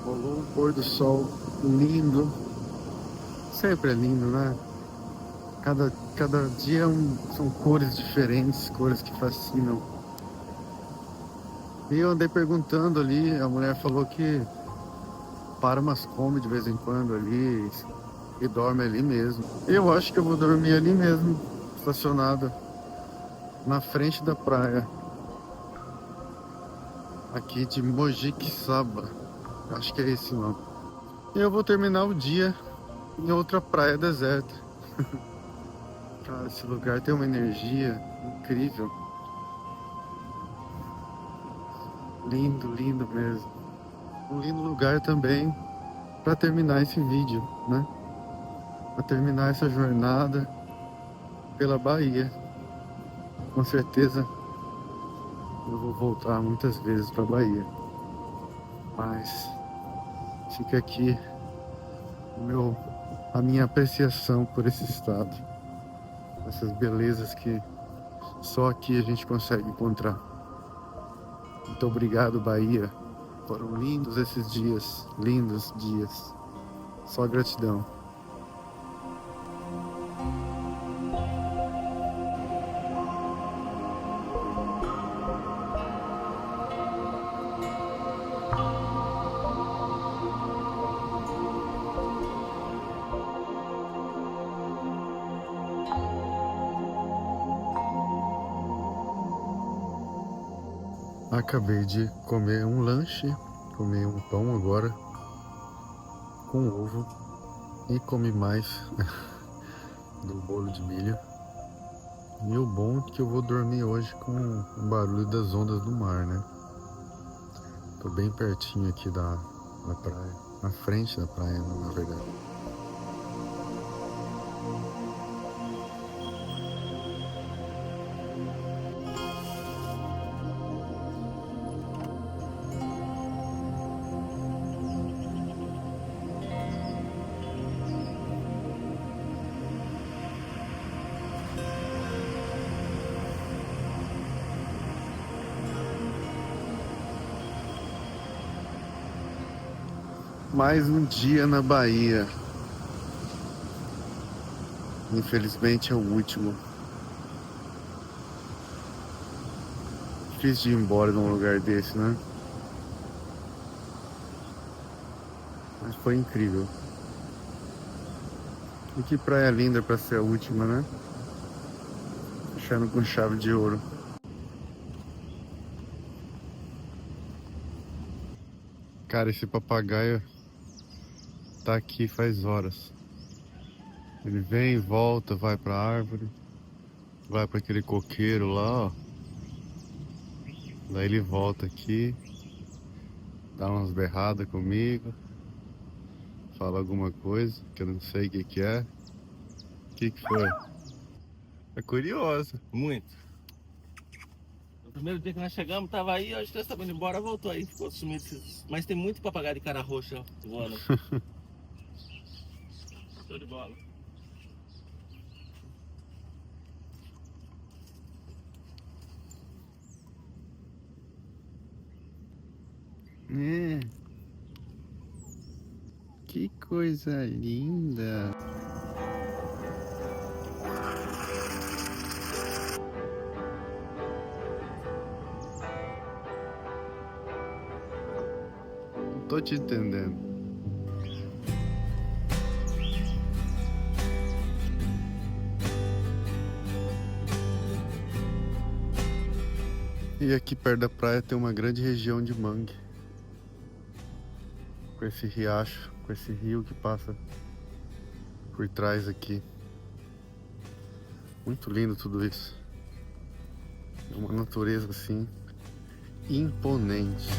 S1: Rolou um pôr do sol lindo. Sempre é lindo, né? Cada dia são cores diferentes, cores que fascinam. E eu andei perguntando ali, a mulher falou que para umas Kombi de vez em quando ali e dorme ali mesmo. Eu acho que eu vou dormir ali mesmo, estacionado na frente da praia. Aqui de Mojiquiçaba, acho que é esse o nome. E eu vou terminar o dia em outra praia deserta. Cara, esse lugar tem uma energia incrível. Lindo, lindo mesmo. Um lindo lugar também para terminar esse vídeo, né? Para terminar essa jornada pela Bahia. Com certeza eu vou voltar muitas vezes para Bahia, mas fica aqui a minha apreciação por esse estado, essas belezas que só aqui a gente consegue encontrar. Muito obrigado, Bahia. Foram lindos esses dias, lindos dias. Só gratidão. Acabei de comer um lanche, comi um pão agora com ovo e comi mais do bolo de milho. E o bom é que eu vou dormir hoje com o barulho das ondas do mar, né? Tô bem pertinho aqui da praia, na frente da praia, na verdade. Mais um dia na Bahia. Infelizmente é o último. Difícil de ir embora num lugar desse, né? Mas foi incrível. E que praia linda pra ser a última, né? Fechando com chave de ouro. Cara, esse papagaio tá aqui faz horas. Ele vem, volta, vai pra árvore, vai pra aquele coqueiro lá, ó. Daí ele volta aqui, dá umas berradas comigo, fala alguma coisa que eu não sei o que que é. O que que foi? É curioso.
S4: Muito. No primeiro dia que nós chegamos, tava aí, hoje que nós estamos indo embora, voltou aí, ficou sumido. Mas tem muito papagaio de cara roxa voando. Show de bola.
S1: É. Que coisa linda. Não tô te entendendo. E aqui perto da praia tem uma grande região de mangue. Com esse riacho, com esse rio que passa por trás aqui. Muito lindo tudo isso. É uma natureza assim imponente.